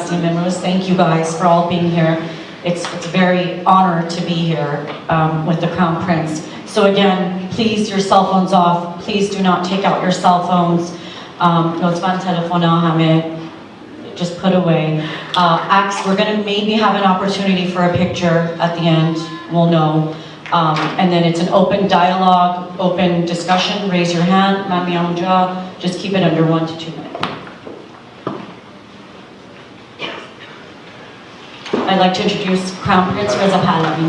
casting members. Thank you guys for all being here. It's a very honor to be here with the Crown Prince. So again, please, your cell phones off. Please do not take out your cell phones. لطفاً تلفن‌ها همه just put away. We're going to maybe have an opportunity for a picture at the end. We'll know. And then it's an open dialogue, open discussion. Raise your hand. من میام اونجا. Just keep it under 1 to 2 minutes. I'd like to introduce Crown Prince Reza Pahlavi.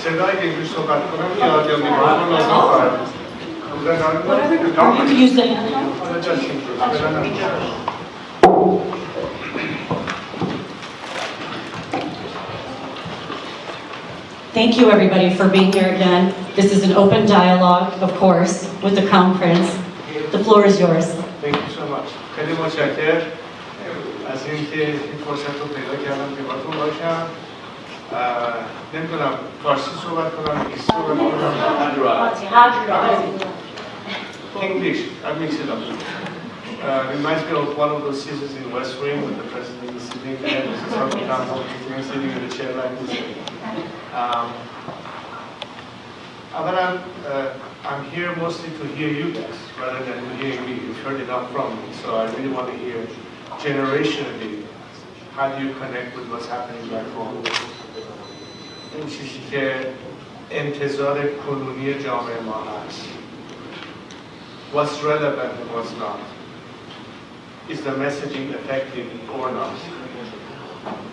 صدایی که اینجور صحبت کنم یاد یا میکروفون لازم خواهد You can use the hand. Thank you everybody for being here again. This is an open dialogue, of course, with the Crown Prince. The floor is yours. Thank you so much. خیلی متشکرم از اینکه این فرصت رو پیدا کردم که باهاتون باشم. نمیدونم فارسی صحبت کنم، انگلیسی صحبت کنم. English, that makes it up. Reminds me of one of those scenes in West Wing with the president sitting there, this is something sitting in a chair like this. I'm here mostly to hear you guys rather than to hear me. You've heard enough from me, so I really want to hear generationally how do you connect with what's happening back home. این چیزی که انتظار کنونی جامعه ما هست. What's relevant and what's not. Is the messaging effective or not?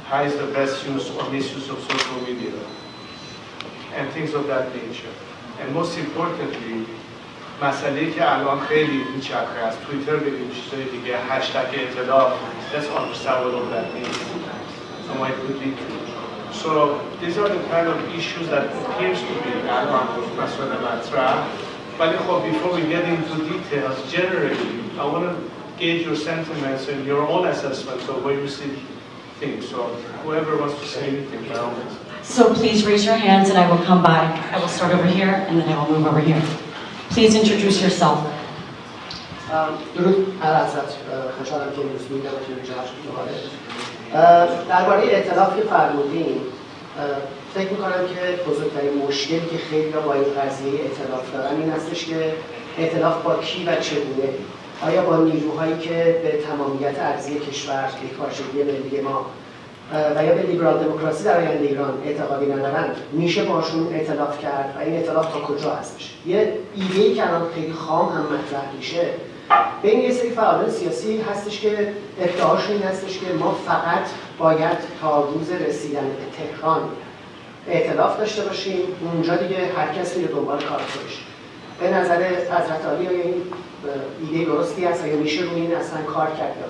How is the best use or misuse of social media? And things of that nature. And most importantly, مسئله‌ای که الان خیلی میچرخه از توییتر بگیم چیزای دیگه هشتگ اطلاع. Let's understand what all that means. So might could lead to. So these are the kind of issues that appears to be الان مسئله مطرح. ولی خب before we get into details, generally, I want to gauge your sentiments and your own assessment of where you see things. So whoever wants to say anything, by all means. So please raise your hands and I will come by. I will start over here and then I will move over here. Please introduce yourself. درود هر حضرت، خوشحالم که امروز می‌بینم که جمع درباره ائتلاف که فرمودین، فکر می‌کنم که بزرگترین مشکلی که خیلی با این قضیه ائتلاف دارن این هستش که ائتلاف با کی و چگونه. آیا با نیروهایی که به تمامیت ارضی کشور، یکپارچگی ملی ما و یا به لیبرال دموکراسی در آینده ایران اعتقادی ندارند، میشه باشون ائتلاف کرد و این ائتلاف تا کجا هستش؟ یه ایده‌ای که الان خیلی خام هم مطرح میشه بین یه سری فعالان سیاسی هستش که ادعاشون این هستش که ما فقط باید تا روز رسیدن به تهران ائتلاف داشته باشیم، اونجا دیگه هر کسی رو دنبال کار خودش. به نظر حضرت عالی آیا این ایده درستی هست یا میشه روی این اصلا کار کرد یا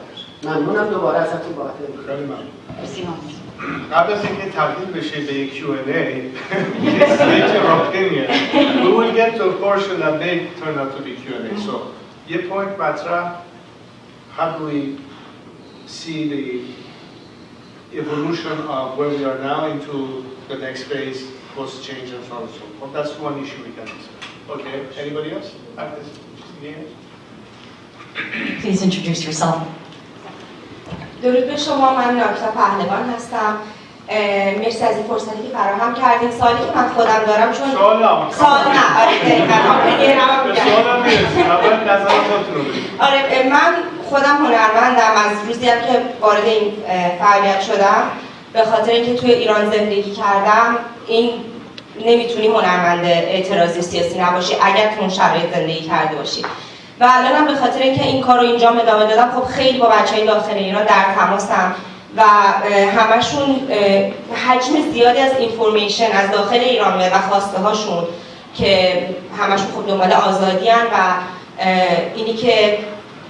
ممنونم دوباره ازتون بابت خیلی ممنون. قبل از اینکه تبدیل بشه به یک Q&A, state your opinion. We will get to a portion that may turn out to be Q&A. So, یه point مطرح, how do we see the evolution of where we are now into the next phase, post-change and so on and so forth. That's one issue we can discuss. Okay, anybody else? Please introduce yourself. درود به شما، من ناکتا پهلوان هستم. مرسی از این فرصتی که فراهم کردین. سوالی که من خودم دارم چون سوال نه، آره دقیقاً اپینینم میگم. سوالم نیست، اول نظر خودتون رو بگید. آره من خودم هنرمندم. از روزی که وارد این فعالیت شدم به خاطر اینکه توی ایران زندگی کردم، این نمیتونی هنرمند اعتراضی سیاسی نباشی اگر تو اون شرایط زندگی کرده باشی. و الانم به خاطر اینکه این کار رو اینجا ادامه دادم، خب خیلی با بچهای داخل ایران در تماسم و همشون حجم زیادی از اینفورمیشن از داخل ایران و خواسته هاشون که همشون خب دنبال آزادی ان و اینی که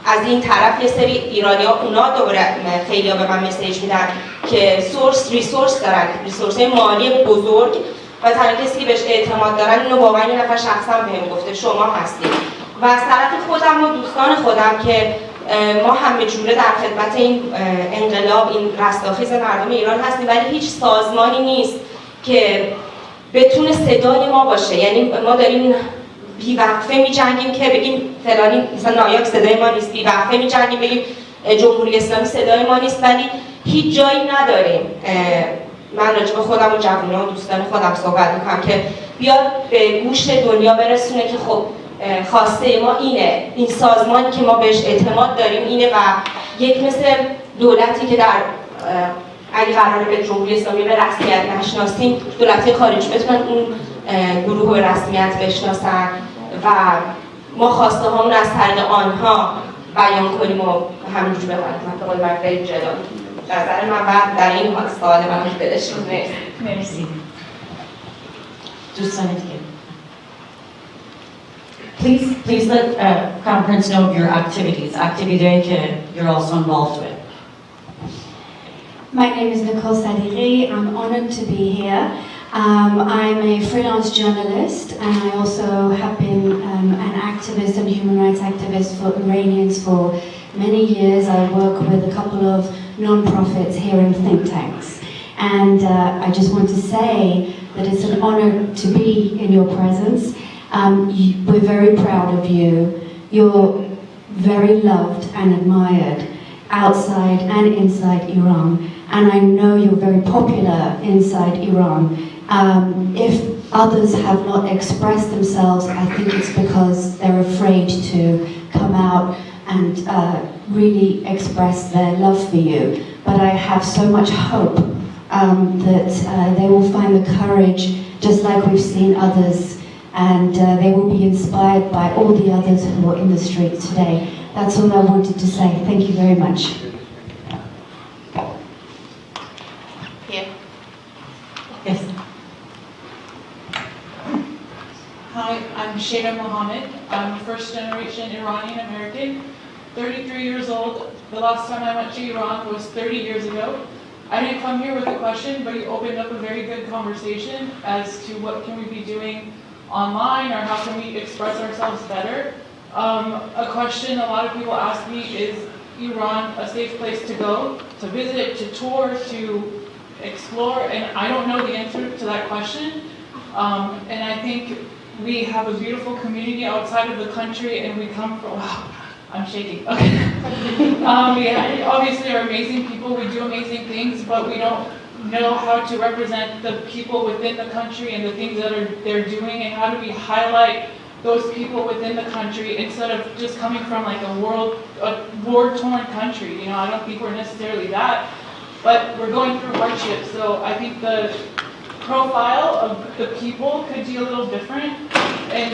از این طرف یه سری ایرانی‌ها اونا دوباره خیلی‌ها به من مسیج میدن که ریسورس دارن، ریسورس‌های مالی بزرگ و تنها کسی که بهش اعتماد دارن اینو واقعا یه نفر شخصا بهم گفته شما هستید. و از طرف خودم و دوستان خودم که ما همه جوره در خدمت این انقلاب، این رستاخیز مردم ایران هستیم، ولی هیچ سازمانی نیست که بتونه صدای ما باشه. یعنی ما داریم بی‌وقفه می‌جنگیم که بگیم فلانی مثلا نایاک صدای ما نیست، بی‌وقفه می‌جنگیم بگیم جمهوری اسلامی صدای ما نیست، ولی هیچ جایی نداریم. من راجع به خودم و جوانان و دوستان خودم صحبت می‌کنم که بیاد به گوش دنیا برسونه که خب خواسته ما اینه، این سازمانی که ما بهش اعتماد داریم اینه و یک مثل دولتی که در اگه قراره به جمهوری اسلامی به رسمیت نشناسیم، دولت خارجی بتونن اون گروه رو به رسمیت بشناسن و ما خواسته هامون از طریق آنها بیان کنیم و همینجور بمانیم. به قول من بریم جلو. نظر من بعد در این سوال من دلشون نیست. مرسی. دوستان دیگه. Please let Crown Prince know of your activities that you're also involved with. My name is Nicole Sadiqi. I'm honored to be here. I'm a freelance journalist, and I also have been an activist and human rights activist for Iranians for many years. I work with a couple of non-profits here in think tanks. And I just want to say that it's an honor to be in your presence. We're very proud of you. You're very loved and admired outside and inside Iran. And I know you're very popular inside Iran. If others have not expressed themselves, I think it's because they're afraid to come out and really express their love for you. But I have so much hope that they will find the courage, just like we've seen others, and they will be inspired by all the others who are in the streets today. That's all I wanted to say. Thank you very much. Yes. Hi, I'm Shada Mohammed. I'm a first-generation Iranian American, 33 years old. The last time I went to Iran was 30 years ago. I didn't come here with a question, but you opened up a very good conversation as to what can we be doing online or how can we express ourselves better. A question a lot of people ask me, is Iran a safe place to go, to visit, to tour, to explore? And I don't know the answer to that question. And I think we have a beautiful community outside of the country, and we come from, wow, I'm shaking. Okay. We obviously are amazing people, we do amazing things, but we don't know how to represent the people within the country and the things that they're doing, and how do we highlight those people within the country instead of just coming from like a war-torn country. You know, I don't think we're necessarily that, but we're going through hardship. So I think the profile of the people could be a little different, and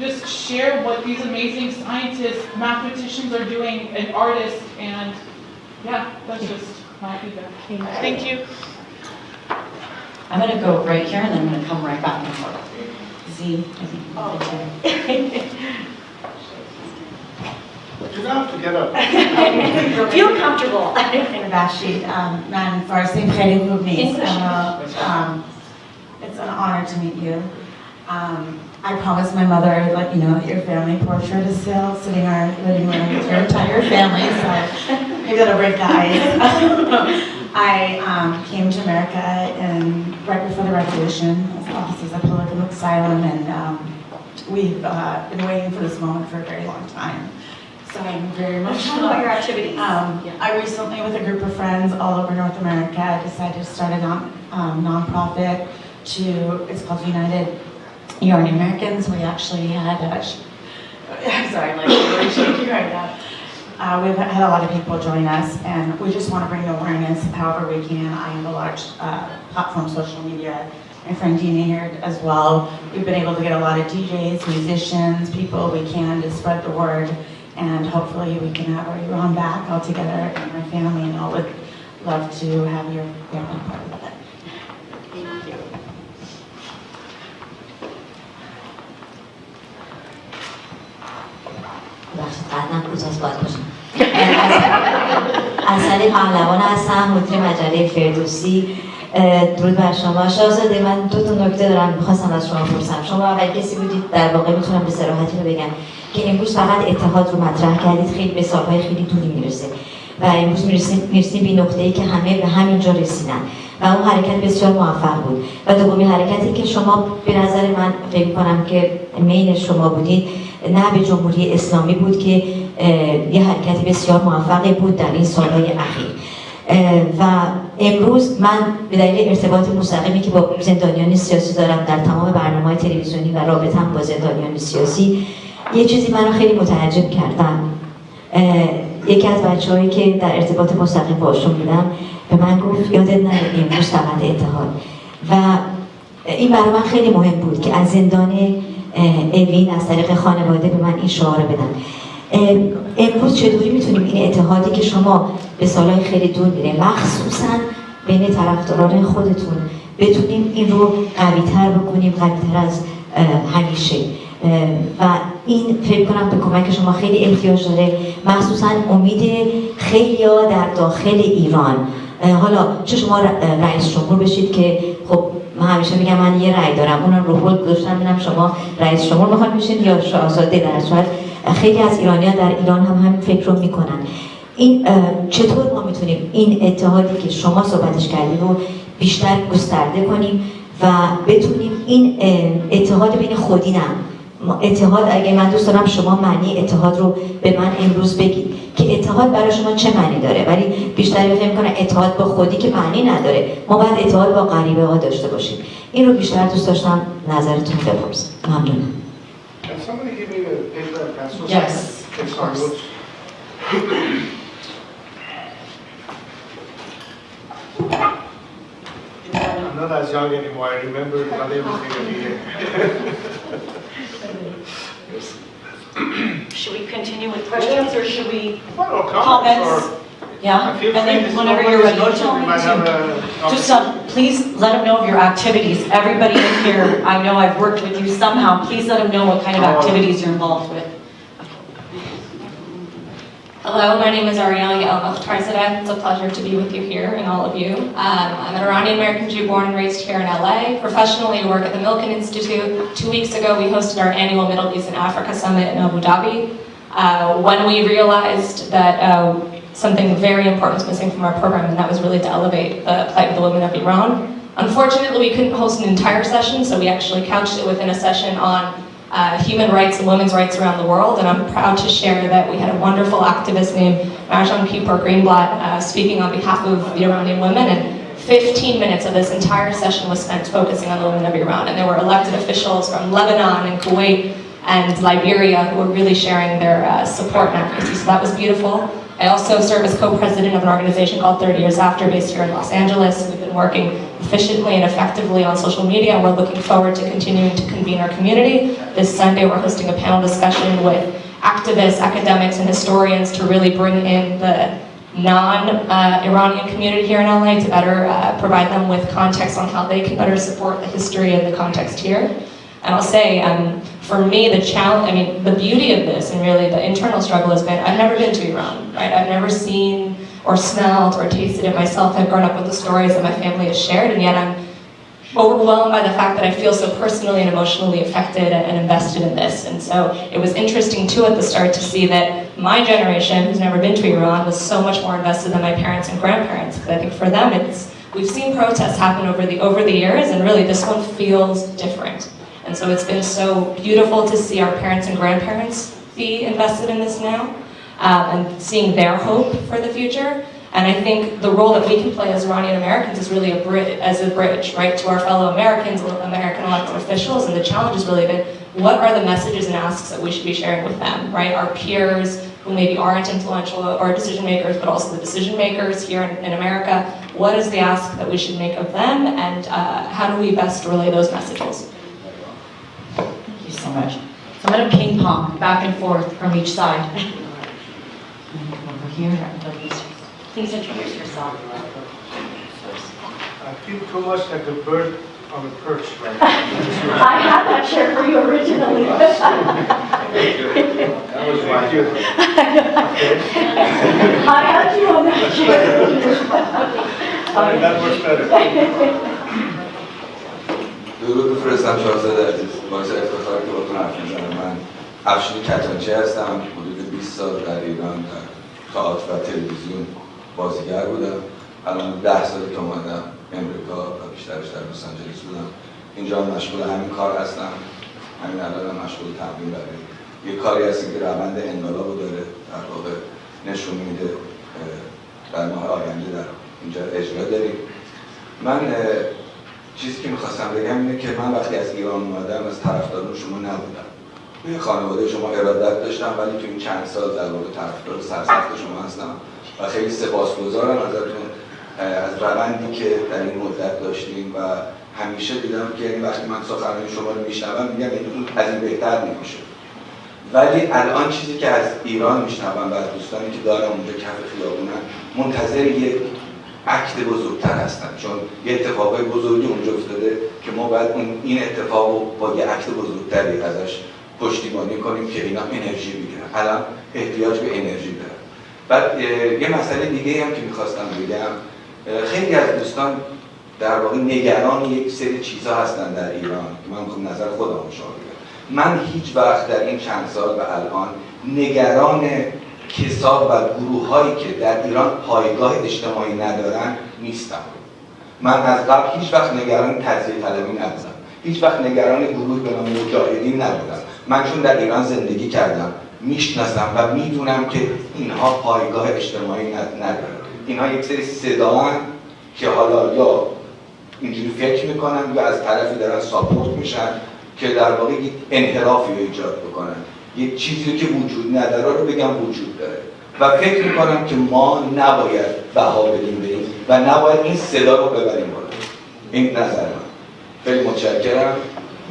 just share what these amazing scientists, mathematicians are doing, and artists, and yeah, that's just my feedback. Thank you. I'm going to go right here and then I'm going to come right back and forth. Z, I think. You don't have to get up. Feel comfortable. ببخشید من فارسیم خیلی خوب نیست. It's an honor to meet you. I promised my mother I'd let you know that your family portrait is still sitting in our living room with your entire family, so maybe that'll break the ice. I came to America right before the revolution as officers of political asylum, and we've been waiting for this moment for a very long time. So I'm very much about your activities. I recently, with a group of friends all over North America, decided to start a non-profit. It's called United Iranian Americans. We actually had I'm sorry, I'm like really shaking right now. We've had a lot of people join us, and we just want to bring awareness however we can. I have a large platform, social media. My friend Dina here as well. We've been able to get a lot of DJs, musicians, people we can to spread the word, and hopefully we can have our Iran back all together, and my family and all would love to have your family part of it. Thank you. بخشید قدنم کوتاست باید باشم. اصلی پهلوان هستم، مدیر مجله فردوسی. درود بر شما. شاهزاده، من دو تا نکته دارم میخواستم از شما بپرسم. شما اول کسی بودید در واقع میتونم به صراحتی رو بگم که امروز فقط اتحاد رو مطرح کردید، خیلی به سالهای خیلی طولی میرسه و امروز میرسیم به نقطه‌ای که همه به همینجا رسیدن و اون حرکت بسیار موفق بود. و دومی حرکتی که شما به نظر من فکر می‌کنم که مین شما بودید، نه به جمهوری اسلامی بود که یه حرکتی بسیار موفقی بود در این سالهای اخیر. و امروز من به دلیل ارتباط مستقیمی که با زندانیان سیاسی دارم در تمام برنامه‌های تلویزیونی و رابطه‌ام با زندانیان سیاسی، یه چیزی منو خیلی متعجب کردم. یکی از بچه‌هایی که در ارتباط مستقیم باشون بودم به من گفت یادت نره امروز فقط اتحاد. و این برای من خیلی مهم بود که از زندان اوین از طریق خانواده به من این شعار بدن. امروز چطوری میتونیم این اتحادی که شما به سالهای خیلی دور میره، مخصوصا بین طرفداران خودتون، بتونیم این رو قوی‌تر بکنیم، قوی‌تر از همیشه. و این فکر کنم به کمک شما خیلی احتیاج داره، مخصوصا امید خیلی‌ها در داخل ایران. حالا چه شما رئیس جمهور بشید که خب من همیشه میگم من یه رأی دارم، اونم رو هول گذاشتم ببینم شما رئیس جمهور میخواید بشید یا شاهزاده. در صورت خیلی از ایرانیان در ایران هم همین فکر رو میکنن. این چطور ما میتونیم این اتحادی که شما صحبتش کردید رو بیشتر گسترده کنیم و بتونیم این اتحاد بین خودینم، اتحاد، اگه من دوست دارم شما معنی اتحاد رو به من امروز بگید که اتحاد برای شما چه معنی داره، ولی بیشتر فکر می‌کنم اتحاد با خودی که معنی نداره، ما باید اتحاد با غریبه ها داشته باشیم. این رو بیشتر دوست داشتم نظرتون بپرسم. ممنونم. Yes. I'm not as young anymore. I remember not everything I needed. Should we continue with questions or should we Well, comments? or Yeah, and then whenever you're ready, we might have just please let them know of your activities. Everybody in here, I know I've worked with you somehow. Please let them know what kind of activities you're involved with. Hello, my name is Ariel Yelmach-Tarzadeh. It's a pleasure to be with you here and all of you. I'm an Iranian-American Jew born and raised here in LA. Professionally, I work at the Milken Institute. 2 weeks ago, we hosted our annual Middle East and Africa Summit in Abu Dhabi. When we realized that something very important was missing from our program, and that was really to elevate the plight of the women of Iran. Unfortunately, we couldn't host an entire session, so we actually couched it within a session on human rights and women's rights around the world, and I'm proud to share that we had a wonderful activist named Marjan Kippur Greenblatt speaking on behalf of the Iranian women, and 15 minutes of this entire session was spent focusing on the women of Iran, and there were elected officials from Lebanon and Kuwait and Liberia who were really sharing their support and advocacy, so that was beautiful. I also serve as co-president of an organization called 30 Years After, based here in Los Angeles. We've been working efficiently and effectively on social media, and we're looking forward to continuing to convene our community. This Sunday, we're hosting a panel discussion with activists, academics, and historians to really bring in the non-Iranian community here in LA to better provide them with context on how they can better support the history and the context here. And I'll say, for me, the challenge, I mean, the beauty of this and really the internal struggle has been, I've never been to Iran, right? I've never seen or smelled or tasted it myself. I've grown up with the stories that my family has shared, and yet I'm overwhelmed by the fact that I feel so personally and emotionally affected and invested in this. And so it was interesting too at the start to see that my generation, who's never been to Iran, was so much more invested than my parents and grandparents. Because I think for them, we've seen protests happen over the years, and really this one feels different. And so it's been so beautiful to see our parents and grandparents be invested in this now, and seeing their hope for the future. And I think the role that we can play as Iranian Americans is really as a bridge, right, to our fellow Americans, American elected officials. And the challenge has really been, what are the messages and asks that we should be sharing with them, right? Our peers who maybe aren't influential or decision makers, but also the decision makers here in America. What is the ask that we should make of them, and how do we best relay those messages? Thank you so much. So I'm going to ping pong back and forth from each side. Over here. Please introduce yourself. I feel too much like a bird on a perch right now. I had that chair for you originally. That was why. I had you on that chair. Sorry, that works better. درود بفرستم شاهزاده عزیز. باعث افتخاره که باتون حرف میزنم. من افشین کتانچی هستم. حدود 20 سال در ایران در تئاتر و تلویزیون بازیگر بودم. الان 10 سال که اومدم امریکا و بیشترش در لس آنجلس بودم. اینجا مشغول همین کار هستم. همین الان مشغول تمرین برای یه کاری هستیم که روند انقلابو داره در واقع نشون میده. در ماه آینده در اینجا اجرا داریم. من چیزی که میخواستم بگم اینه که من وقتی از ایران اومدم از طرفداران شما نبودم. توی خانواده شما ارادت داشتم ولی تو این چند سال در واقع طرفدار سرسخت شما هستم و خیلی سپاسگزارم ازتون از روندی که در این مدت داشتیم و همیشه دیدم که وقتی من سخنرانی شما رو میشنوم میگم این از این بهتر نمیشه. ولی الان چیزی که از ایران میشنوم و از دوستانی که دارم اونجا کف خیابونن منتظر یک عکت بزرگتر هستن، چون یه اتفاقای بزرگی اونجا افتاده که ما باید این اتفاق رو با یه عکت بزرگتری ازش پشتیبانی کنیم که اینا انرژی بگیرن. الان احتیاج به انرژی دارن. بعد یه مسئله دیگه هم که میخواستم بگم، خیلی از دوستان در واقع نگران یک سری چیزها هستن در ایران که من میخوام نظر خودم رو شما بگم. من هیچ وقت در این چند سال و الان نگران کساب و گروه‌هایی که در ایران پایگاه اجتماعی ندارن نیستم. من از قبل هیچ وقت نگران تجزیه طلبی نبودم. هیچ وقت نگران گروهی به نام مجاهدین نبودم. من چون در ایران زندگی کردم میشناسم و میدونم که اینها پایگاه اجتماعی ندارن. اینها یک سری صداان که حالا یا اینجوری فکر میکنن یا از طرفی دارن ساپورت میشن که در واقع یک انحرافی رو ایجاد بکنن. یک چیزی که وجود نداره رو بگم وجود داره و فکر میکنم که ما نباید بها بدیم به این و نباید این صدا رو ببریم بالا. این نظر من. خیلی متشکرم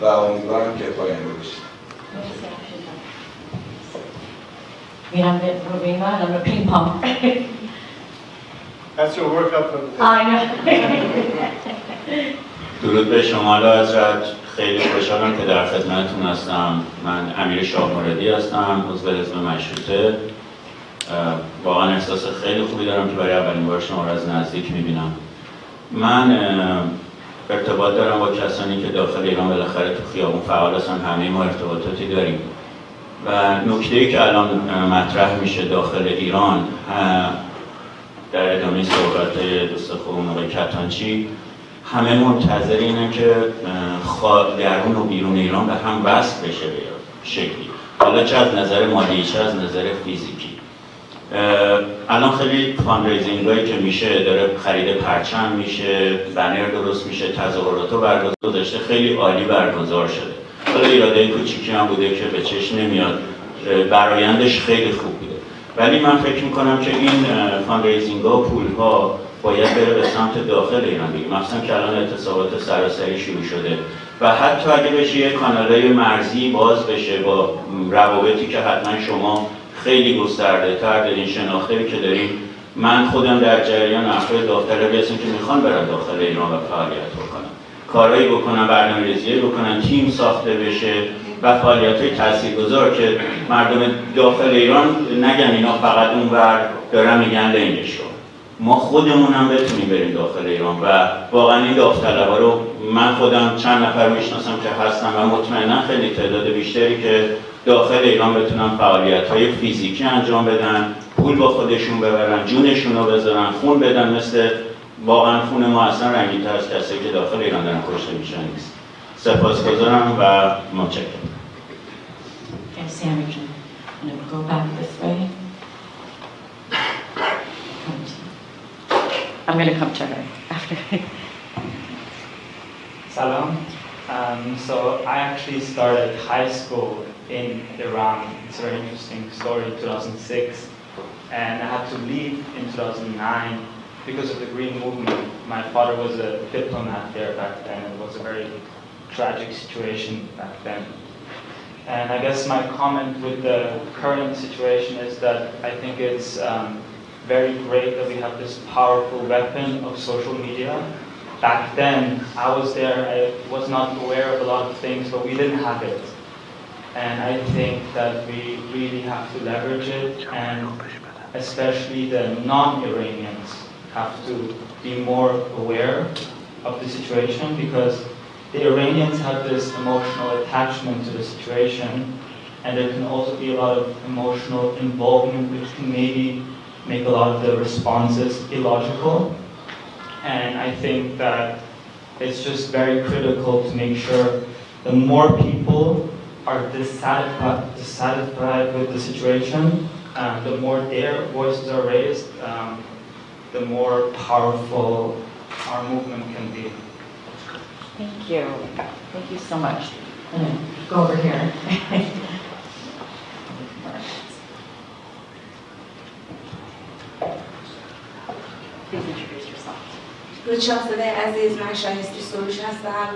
و امیدوارم که پاینده باشید. میرم به روبینا الان رو پینگ پونگ. That's your workout for the day. I know. درود به شما حضرت. خیلی خوشحالم که در خدمتتون هستم. من امیر شماری هستم، عضو حزب مشروطه. واقعا احساس خیلی خوبی دارم که برای اولین بار شما رو از نزدیک میبینم. من ارتباط دارم با کسانی که داخل ایران بالاخره تو خیابون فعال هستن. همه ما ارتباطاتی داریم و نکته‌ای که الان مطرح میشه داخل ایران در ادامه صحبت‌های دوست خوبم آقای کتانچی، همه منتظر اینه که درون و بیرون ایران به هم وصل بشه به شکلی، حالا چه از نظر مالی چه از نظر فیزیکی. الان خیلی فاندریزینگایی که میشه، داره خرید پرچم میشه، بنر درست میشه، تظاهرات برگزار داشته، خیلی عالی برگزار شده. حالا ایراده کوچیکی هم بوده که به چشم نمیاد، برآیندش خیلی خوب بوده. ولی من فکر میکنم که این فاندریزینگ‌ها و پول‌ها باید بره به سمت داخل ایران دیگه، مثلا که الان اعتصابات سراسری شروع شده و حتی اگه بشه یه کانالای مرزی باز بشه با روابطی که حتما شما خیلی گسترده تر دارین، شناخته که دارین. من خودم در جریان افراد داوطلبی هستم که میخوان برن داخل ایران و فعالیت بکنن، کارهایی بکنن، برنامه‌ریزی بکنن، تیم ساخته بشه و فعالیت‌های تاثیرگذار که مردم داخل ایران نگن اینا فقط اونور دارن میگن لنگش. ما خودمون هم بتونیم بریم داخل ایران و واقعا این داوطلبا رو من خودم چند نفر میشناسم که هستن و مطمئنا خیلی تعداد بیشتری که داخل ایران بتونن فعالیت‌های فیزیکی انجام بدن، پول با خودشون ببرن، جونشون رو بذارن، خون بدن. مثل واقعا خون ما اصلا رنگین‌تر از کسایی که داخل ایران دارن کشته میشن نیست. سپاسگزارم و متشکرم. I'm going to come to her after. Salam. So I actually started high school in Iran. It's a very interesting story, 2006. And I had to leave in 2009 because of the Green Movement. My father was a diplomat there back then. It was a very tragic situation back then. And I guess my comment with the current situation is that I think it's very great that we have this powerful weapon of social media. Back then, I was there, I was not aware of a lot of things, but we didn't have it. And I think that we really have to leverage it, and especially the non-Iranians have to be more aware of the situation, because the Iranians have this emotional attachment to the situation, and there can also be a lot of emotional involvement which can maybe make a lot of the responses illogical. And I think that it's just very critical to make sure the more people are dissatisfied with the situation, the more their voices are raised, the more powerful our movement can be. Thank you. Thank you so much. I'm going to go over here. Please introduce yourself. درود شاهزاده عزیز، من شایستی سروش هستم.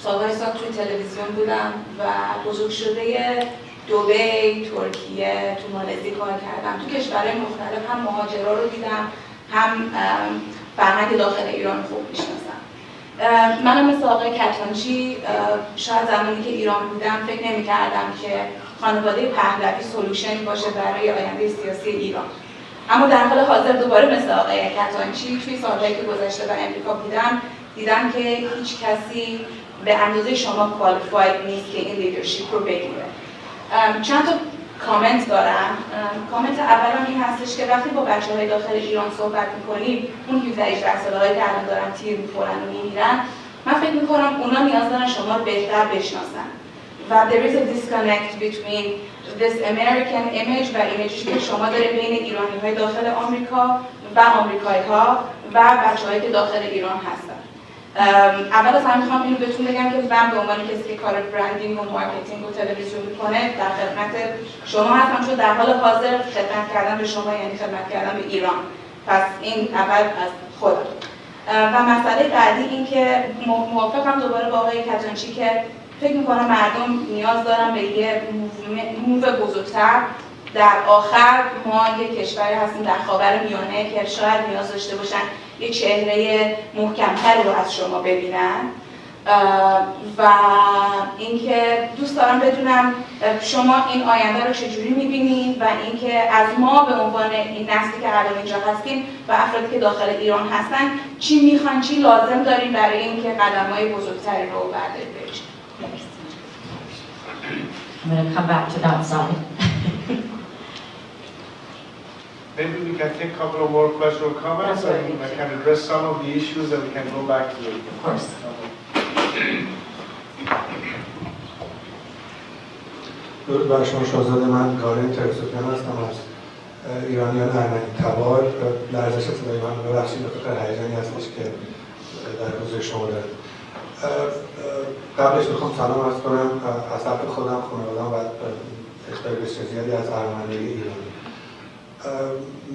سالهای سال توی تلویزیون بودم و بزرگ شده دبی، ترکیه، تو مالزی کار کردم. تو کشورهای مختلف هم مهاجرا رو دیدم، هم فرهنگ داخل ایران خوب میشناسم. منم مثل آقای کتانچی شاید زمانی که ایران بودم فکر نمی‌کردم که خانواده پهلوی سولوشن باشه برای آینده سیاسی ایران. اما در حال حاضر دوباره مثل آقای کتانچی توی سالهایی که گذشته و امریکا بودم دیدم که هیچ کسی به اندازه شما کوالیفاید نیست که این لیدرشپ رو بگیره. چند تا کامنت دارم. کامنت اولم این هستش که وقتی با بچه‌های داخل ایران صحبت می‌کنیم، اون 17-18 ساله‌ای که الان دارن تیر می‌خورن و می‌میرن، من فکر می‌کنم اونا نیاز دارن شما رو بهتر بشناسن. و there is a disconnect between this American image و ایمیجی که شما داره بین ایرانی‌های داخل آمریکا و آمریکایی‌ها و بچه‌هایی که داخل ایران هستن. اول از همه میخوام اینو بهتون بگم که من به عنوان کسی که کار برندینگ و مارکتینگ و تلویزیون میکنه در خدمت شما هستم، چون در حال حاضر خدمت کردن به شما یعنی خدمت کردن به ایران. پس این اول از خودم. و مسئله بعدی این که موافقم دوباره با آقای کتانچی که فکر میکنم مردم نیاز دارن به یه موو بزرگتر. در آخر ما یک کشوری هستیم در خاورمیانه که شاید نیاز داشته باشن یه چهره محکم‌تری رو از شما ببینن. و اینکه دوست دارم بدونم شما این آینده رو چجوری می‌بینید و اینکه از ما به عنوان این نسلی که الان اینجا هستیم و افرادی که داخل ایران هستن چی میخوان، چی لازم داریم برای اینکه قدم‌های بزرگتری رو برداریم بریم. I'm going to come back to that side. Maybe we can take a couple of more questions or comments, and I can address some of the issues, and we can go back to it. Of course. درود بر شما شاهزاده، من گارین ترسوفیان هستم از ایرانیان ارمنی تبار. لرزش صدای من ببخشید، بخاطر هیجانی هستش که در حضور شما دارم. قبلش میخوام سلام عرض کنم از طرف خودم، خانواده‌ام و اختیار بسیار زیادی از ارمنی ایرانی.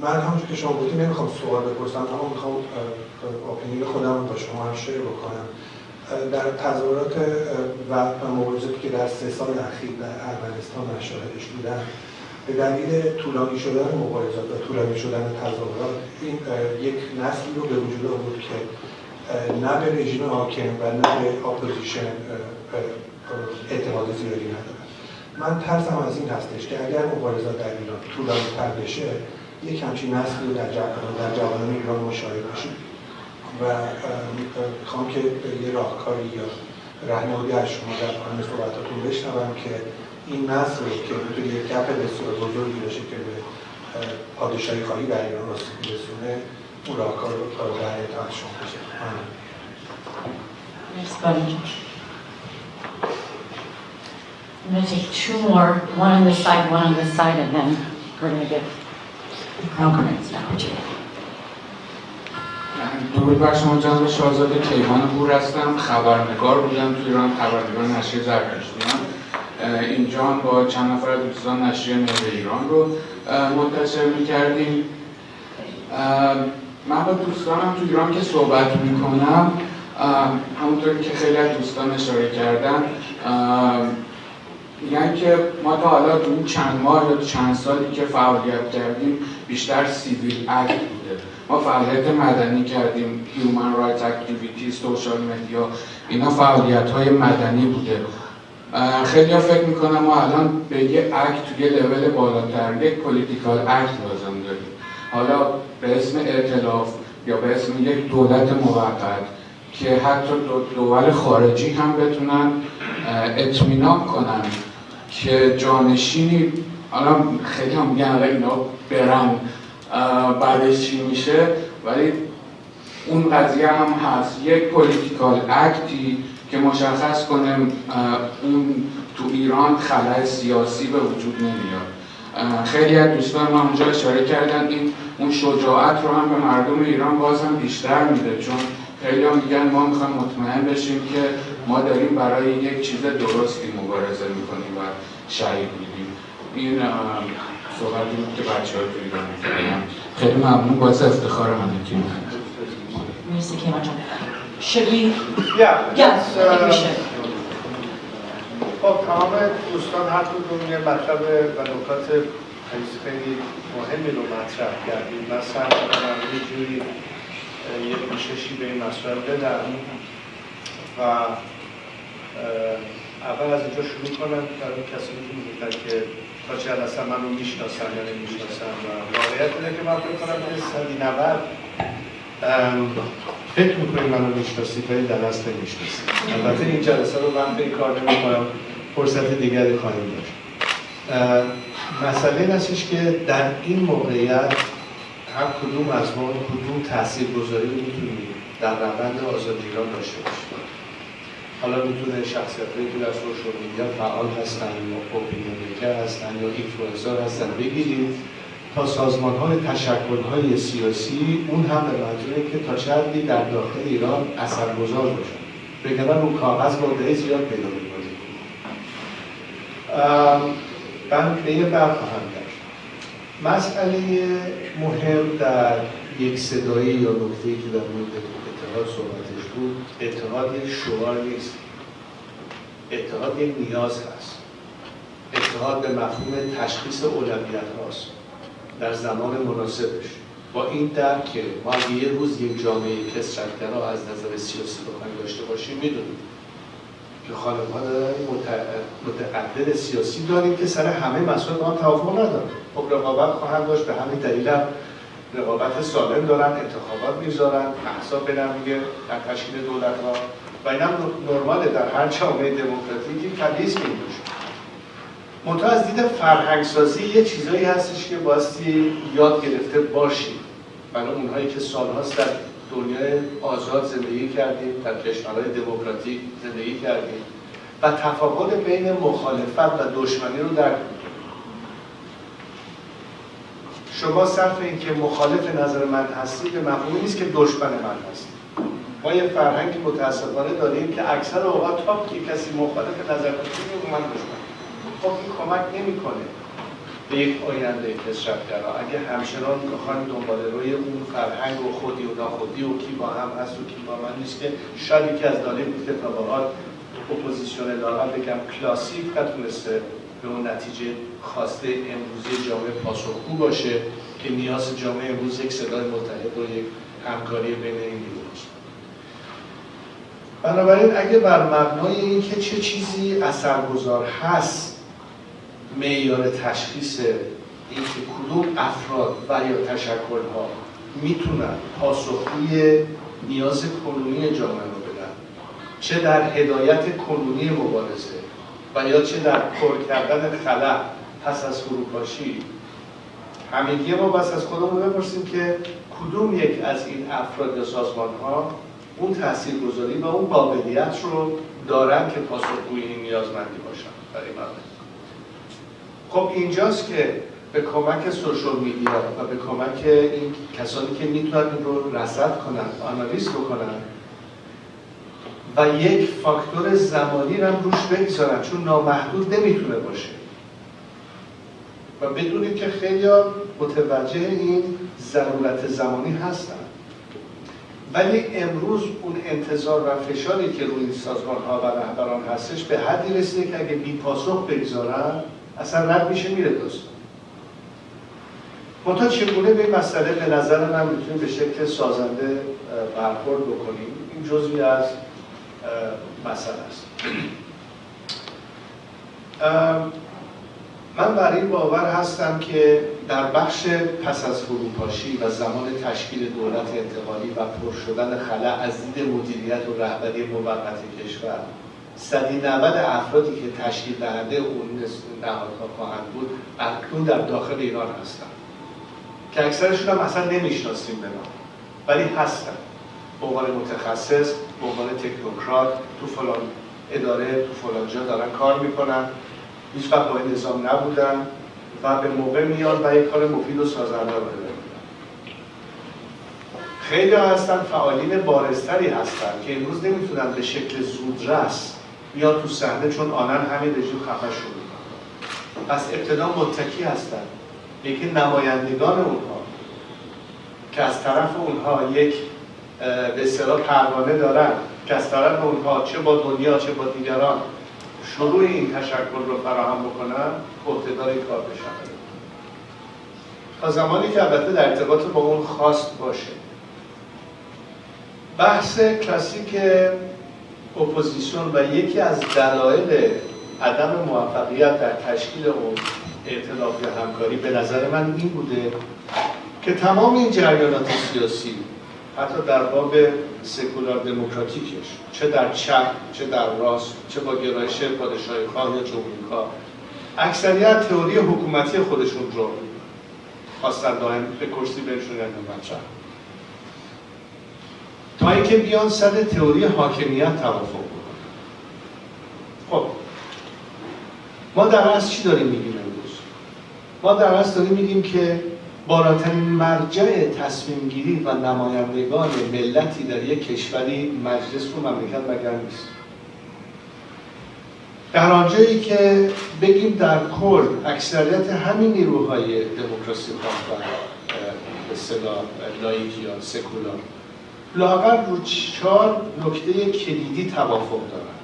من همونجور که شما بودیم نمیخوام سوال بپرسم، اما میخوام اپینیون خودم با شما هم شیر بکنم. در تظاهرات و مبارزاتی که در 3 سال اخیر در ارمنستان من شاهدش بودم، به دلیل طولانی شدن مبارزات و طولانی شدن تظاهرات این یک نسلی رو به وجود آورد که نه به رژیم حاکم و نه به اپوزیشن اعتماد زیادی ندارد. من ترسم از این هستش که اگر مبارزات در ایران طولانی‌تر بشه، یک همچین نسلی رو در جوانان ایران مشاهده باشیم و میخوام که یه راهکاری یا راهنمایی از شما در پایان صحبتاتون بشنوم که این نسل که میتونه یک گپ بسیار بزرگی باشه که به پادشاهی خواهی در ایران آسیب برسونه، اون راهکار رو در اطاعت شما بشه. I'm going to take 2 more, one on this side, one on this side, and then we're going to give the Crown Prince an opportunity. درود بر شما جناب شاهزاده، کیوان پور هستم، خبرنگار بودم تو ایران، خبرنگار نشریه زرتشت بودم. اینجا با چند نفر دوستان نشریه نظر ایران رو منتشر می‌کردیم. من با دوستانم تو ایران که صحبت می‌کنم، همونطوری که خیلی از دوستان اشاره کردن، میگن که ما تا حالا تو این چند ماه یا چند سالی که فعالیت کردیم بیشتر سیویل اکت بوده. ما فعالیت مدنی کردیم، هیومن رایتس اکتیویتی، سوشال مدیا، اینا فعالیت‌های مدنی بوده. خیلی ها فکر میکنم ما الان به یه اکت توی لول بالاتر، یک پولیتیکال اکت لازم داریم. حالا به اسم ائتلاف یا به اسم یک دولت موقت که حتی دول خارجی هم بتونن اطمینان کنن که جانشینی، الان خیلی هم میگن اینا برن بعدش چی میشه، ولی اون قضیه هم هست، یک پولیتیکال اکتی که مشخص کنه اون تو ایران خلأ سیاسی به وجود نمیاد. خیلی از دوستان ما اونجا اشاره کردن این اون شجاعت رو هم به مردم ایران باز هم بیشتر میده، چون خیلی هم میگن ما میخوایم مطمئن بشیم که ما داریم برای یک چیز درستی مبارزه میکنیم و شهید میدیم. این صحبتی بود که بچه ها تو ایران میکنن. خیلی ممنون، باعث افتخار منه که Merci, Kemal. Should we? Yeah. Yes, I think we should. خب تمام دوستان هر کدوم یه مطلب و نکات خیلی مهمی رو مطرح کردیم. من سعی کردم یه جوری یه پوششی به این مسئله بدم و اول از اینجا شروع کنم برای کسانی که میگن که تا چه حد اصلا من رو میشناسم یا نمیشناسم و واقعیت اینه که من فکر کنم که 190 فکر میکنیم من رو میشناسید ولی در اصل نمیشناسید. البته این جلسه رو من به کار نمیکنم، فرصت دیگری خواهیم داشت. مسئله این هستش که در این موقعیت هر کدوم از ما کدوم تاثیرگذاری رو میتونیم در روند آزادی ایران داشته باشیم. حالا میتونه شخصیت‌هایی که در سوشال میدیا فعال هستن یا اپینیون میکر هستن یا اینفلوئنسر هستن بگیرید تا سازمان‌های تشکل‌های سیاسی، اون هم به منظوره که تا چه حدی در داخل ایران اثرگذار باشن. بگم رو کاغذ واقعی زیاد پیدا می‌کنید. من به یه برخواهم داشت. مسئله مهم در یک صدایی یا نکته‌ای که در مورد اتحاد صحبتش بود، اتحاد یک شعار نیست. اتحاد یک نیاز هست. اتحاد به مفهوم تشخیص اولویت هاست در زمان مناسبش. با این درک که ما یه روز یک جامعه کثرت‌گرا از نظر سیاسی بخوایم داشته باشیم، میدونیم که خانواده متعدد سیاسی داریم که سر همه مسائل با هم توافق ندارن. خب رقابت خواهند داشت، به همین دلیل هم رقابت سالم دارن، انتخابات میذارن، احزاب بین هم دیگه در تشکیل دولت‌ها و اینم نرماله در هر جامعه دموکراتیکی طبیعی است که این باشه. منتها از دید فرهنگسازی یه چیزایی هستش که بایستی یاد گرفته باشیم. برای اونهایی که سال‌هاست در دنیای آزاد زندگی کردیم، در کشورهای دموکراتیک زندگی کردیم و تفاوت بین مخالفت و دشمنی رو درک کنیم. شما صرف این که مخالف نظر من هستید به مفهومی نیست که دشمن من هستید. ما یه فرهنگی متاسفانه داریم که اکثر اوقات تا که کسی مخالف نظر کنه من دشمن. خب این کمک نمی‌کنه به یک آینده کثرت‌گرا. اگه همچنان بخوایم دنبال روی اون فرهنگ و خودی و ناخودی و کی با هم هست و کی با من نیست که شاید یکی از دلایلی بود که تا به حال اپوزیسیون لااقل بگم کلاسیک نتونسته به اون نتیجه خواسته امروزی جامعه پاسخگو باشه که نیاز جامعه امروز یک صدای متحد و یک همکاری بین این نیروهاست. بنابراین اگه بر مبنای اینکه چه چیزی اثرگذار هست معیار تشخیص اینکه کدوم افراد و یا تشکل‌ها میتونن پاسخگوی نیاز کنونی جامعه رو بدن، چه در هدایت کنونی مبارزه و یا چه در پر کردن خلأ پس از فروپاشی، همگی ما بس از خودمون بپرسیم که کدوم یک از این افراد یا سازمان‌ها اون تاثیرگذاری و اون قابلیت رو دارن که پاسخگوی این نیازمندی باشن برای مردم. خب اینجاست که به کمک سوشال میدیا و به کمک این کسانی که میتونن این رو رصد کنن، آنالیز بکنن و یک فاکتور زمانی رو روش بگذارن، چون نامحدود نمیتونه باشه و بدونید که خیلی متوجه این ضرورت زمانی هستن. ولی امروز اون انتظار و فشاری که روی سازمان‌ها و رهبران هستش به حدی رسیده که اگه بی پاسخ بگذارن اصلا رد میشه میره داستان. منتها چگونه به این مسئله به نظر من میتونیم به شکل سازنده برخورد بکنیم، این جزئی از مسئله است. من بر این باور هستم که در بخش پس از فروپاشی و زمان تشکیل دولت انتقالی و پر شدن خلا از دید مدیریت و رهبری موقت کشور 190 افرادی که تشکیل دهنده اون نهادها خواهند بود اکنون در داخل ایران هستند که اکثرشون هم اصلا نمیشناسیم به نام، ولی هستن به عنوان متخصص، به عنوان تکنوکرات تو فلان اداره تو فلان جا دارن کار میکنن، هیچ وقت با این نظام نبودن و به موقع میان و یک کار مفید و سازنده رو میدن. خیلی هستن فعالین بارزتری هستن که امروز نمیتونن به شکل زودرس بیان تو صحنه چون آنن همین رژیم خفه شده. پس ابتدا متکی هستن یکی نمایندگان اونها که از طرف اونها یک به اصطلاح پروانه دارن که از طرف اونها چه با دنیا چه با دیگران شروع این تشکل رو فراهم بکنن عهدهدار این کار بشن تا زمانی که البته در ارتباط با اون خواست باشه. بحث کلاسیک اپوزیسیون و یکی از دلایل عدم موفقیت در تشکیل اون ائتلاف یا همکاری به نظر من این بوده که تمام این جریانات سیاسی حتی در باب سکولار دموکراتیکش چه در چپ چه در راست چه با گرایش پادشاهی خواه یا جمهوری‌خواه اکثریت تئوری حکومتی خودشون رو خواستن دائم به کرسی بنشونن و مطرح تا اینکه بیان سر تئوری حاکمیت توافق بکنن. خب ما در اصل چی داریم میگیم امروز؟ ما در اصل داریم میگیم که بالاترین مرجع تصمیم گیری و نمایندگان ملتی در یک کشوری مجلس و مملکت مگر نیست. در آنجایی که بگیم در کل اکثریت همین نیروهای دموکراسی خواه و به اصطلاح لاییک یا سکولار لااقل رو 4 نکته کلیدی توافق دارن: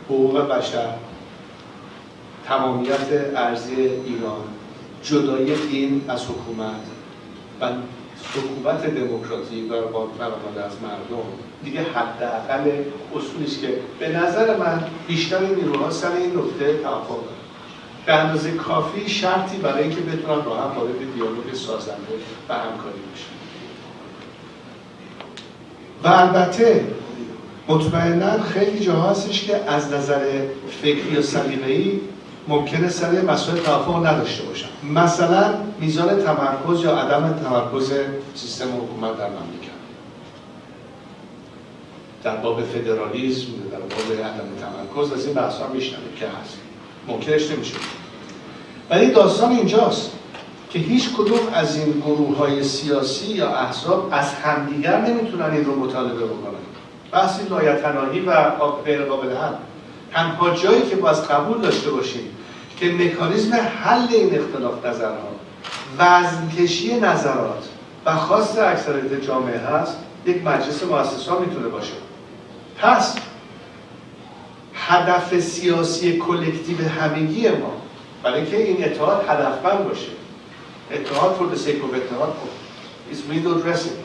حقوق بشر، تمامیت ارضی ایران، جدایی دین از حکومت و حکومت دموکراتیک و برآمده از مردم. دیگه حداقل اصولیش که به نظر من بیشتر نیروها سر این نکته توافق دارن. به اندازه کافی شرطی برای اینکه بتونن با هم وارد دیالوگ سازنده و همکاری بشن. و البته مطمئنا خیلی جاها هستش که از نظر فکری و سلیقه‌ای ممکنه سر مسائل توافق نداشته باشن. مثلا میزان تمرکز یا عدم تمرکز سیستم حکومت در مملکت. در باب فدرالیسم، در باب عدم تمرکز از این بحث‌ها میشنویم که هست. ممکنش نمیشه. ولی داستان اینجاست که هیچ کدوم از این گروه‌های سیاسی یا احزاب از همدیگر نمیتونن این رو مطالبه بکنن. بحث لایتناهی و غیر قابل حل. تنها جایی که باید قبول داشته باشیم که مکانیزم حل این اختلاف نظرها، وزنکشی نظرات و خواست اکثریت جامعه هست، یک مجلس مؤسسا میتونه باشه. پس هدف سیاسی کلکتیو همگی ما برای اینکه این اتحاد هدفمند باشه، اتحاد for the sake of اتحاد is window dressing،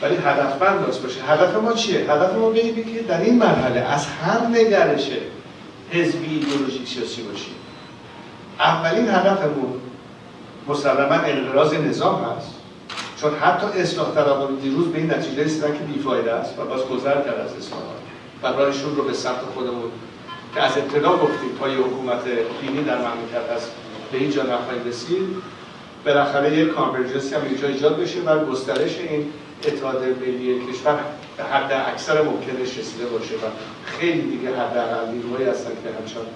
ولی هدفمند باشه. هدف ما چیه؟ هدف ما بگیم که در این مرحله از هر نگرش حزبی ایدئولوژیک سیاسی باشیم. اولین هدفمون مسلماً انقراض نظام هست، چون حتی اصلاح طلبان دیروز به این نتیجه رسیدن که بیفایده است و باز گذر کرد از اصلاحات و راهشون رو به سمت خودمون که از ابتدا گفتیم پای حکومت دینی در مملکت هست به این جا نخواهیم رسید. بالاخره یک کانورجنسی هم اینجا ایجاد بشه و گسترش این اتحاد ملی کشور به حد اکثر ممکنش رسیده باشه و خیلی دیگه حداقل نیروهایی هستن که همچنان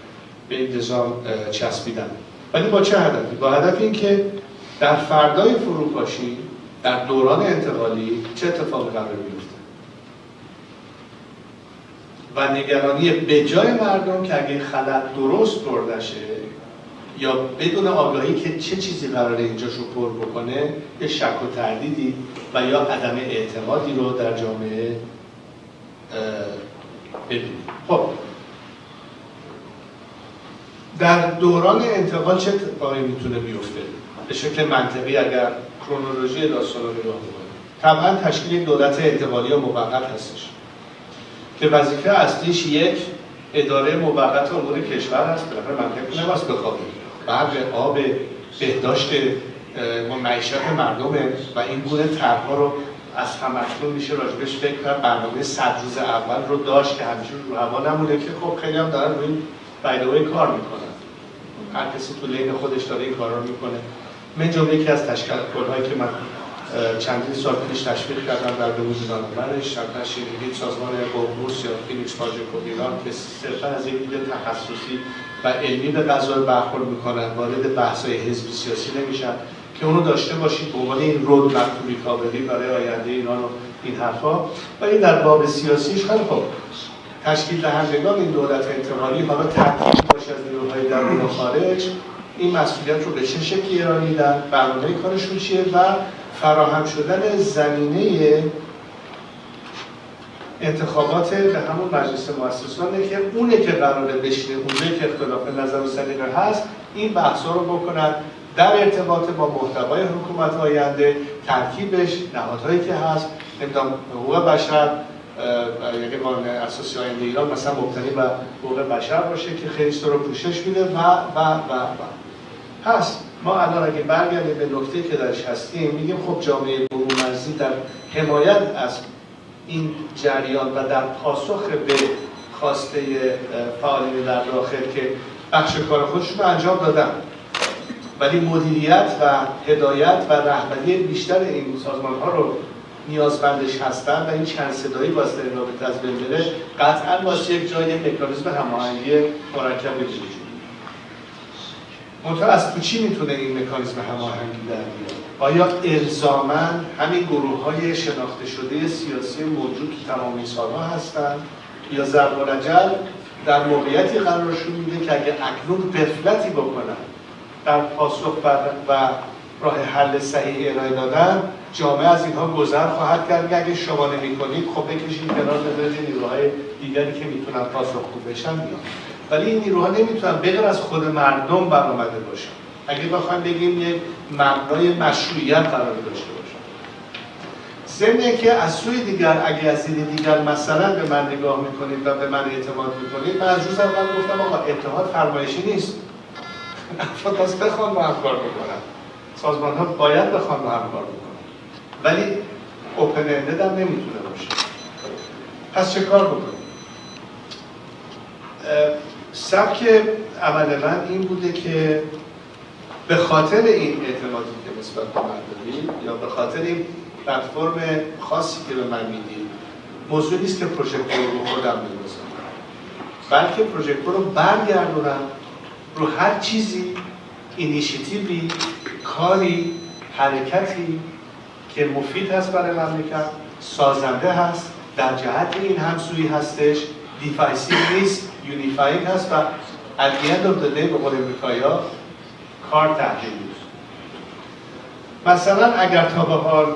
به این نظام چسبیدن. ولی با چه هدفی؟ با هدف این که در فردای فروپاشی در دوران انتقالی چه اتفاقی قرار بیفته و نگرانی به جای مردم که اگه خلأ درست برده شه یا بدون آگاهی که چه چیزی قراره اینجاشو پر بکنه، یه شک و تردیدی و یا عدم اعتمادی رو در جامعه ببینیم. خب در دوران انتقال چه اتفاقی میتونه بیفته؟ به شکل منطقی اگر کرونولوژی داستان رو نگاه بکنیم، طبعا تشکیل دولت انتقالی یا موقت هستش که وظیفه اصلیش یک اداره موقت امور کشور هست. بالاخره منطقی نباید بخوابه. برق، آب، بهداشت معیشت مردمه و این گونه طرح‌ها رو از هم‌اکنون میشه راجبش فکر کرد. برنامه 100 روز اول رو داشت که همیشه رو هوا نمونه که خب خیلی هم دارن روی این بایدوی کار میکنن، هر کسی تو لین خودش داره این کار رو میکنه. من جمله یکی از تشکیلات‌هایی که من چندین سال پیش تشویق کردم در وجودشان شبکه شنیدید سازمان بورس یا فینیکس پروژکت ایران که صرفا از یک دید تخصصی و علمی به قضایا برخورد میکنن، وارد بحث‌های حزبی سیاسی نمیشن که اونو داشته باشید به عنوان این رود مپ ریکاوری برای آینده ایران و این حرفا. و این در باب سیاسیش خیلی خوب تشکیل دهندگان این دولت انتقالی حالا ترکیب باشه از نیروهای درون و خارج این مسئولیت رو به چه شکلی ایران میدن، برنامه کارشون چیه و فراهم شدن زمینه انتخابات به همون مجلس مؤسسانه که اونه که قراره بشینه، اونه که اختلاف نظر و سلیقه هست، این بحثا رو بکنن در ارتباط با محتوای حکومت آینده، ترکیبش، نهادهایی که هست، نمیدونم حقوق بشر، یعنی قانون اساسی آینده ایران مثلا مبتنی بر حقوق بشر باشه که خیلی رو پوشش میده و هست. ما الان اگه برگردیم به نکته‌ای که درش هستیم میگیم خب جامعه برومرزی در حمایت از این جریان و در پاسخ به خواسته فعالین در داخل که بخش کار خودشون رو انجام دادن ولی مدیریت و هدایت و رهبری بیشتر این سازمان‌ها رو نیازمندش هستن و این چند صدایی واسه رابطه از بین بره قطعاً واسه یک جای مکانیزم هماهنگی مرکب وجود. منتها از تو چی میتونه این مکانیزم هماهنگی در بیاد؟ آیا الزاماً همین گروه‌های شناخته شده سیاسی موجود تو تمام این سال‌ها هستن یا ضرب العجل در موقعیتی قرارشون میده که اگه اکنون غفلتی بکنن در پاسخ و راه حل صحیح ارائه دادن جامعه از اینها گذر خواهد کرد که اگه شما نمی‌کنید خب بکشید کنار بذارید نیروهای دیگری که میتونن پاسخگو بشن میان. ولی این نیروها نمیتونن بغیر از خود مردم برآمده باشن. اگه بخوایم بگیم یک مبنای مشروعیت قرار داشته باشن. ضمن که از سوی دیگر اگه از دید دیگر مثلا به من نگاه میکنید و به من اعتماد میکنید، من از روز اول گفتم آقا اتحاد فرمایشی نیست. افراد باز بخوان با هم کار بکنن. سازمان ها باید بخوان با هم کار بکنن. ولی اوپن اندد هم نمیتونه باشه. پس چه کار بکنیم؟ سبک عمل من این بوده که به خاطر این اعتمادی که نسبت به من دارید یا به خاطر این پلتفرم خاصی که به من میدید، موضوع نیست که پروژکت رو خودم بنویسم، بلکه پروژکت رو برگردونم رو هر چیزی، اینیشیتیوی، کاری، حرکتی که مفید هست برای مملکت، سازنده هست، در جهت این همسویی هستش، دیفایسیو نیست، یونیفاینگ هست و at the end of the day به قول امریکایی‌ها کار تحلیلی است. مثلا اگر تا به حال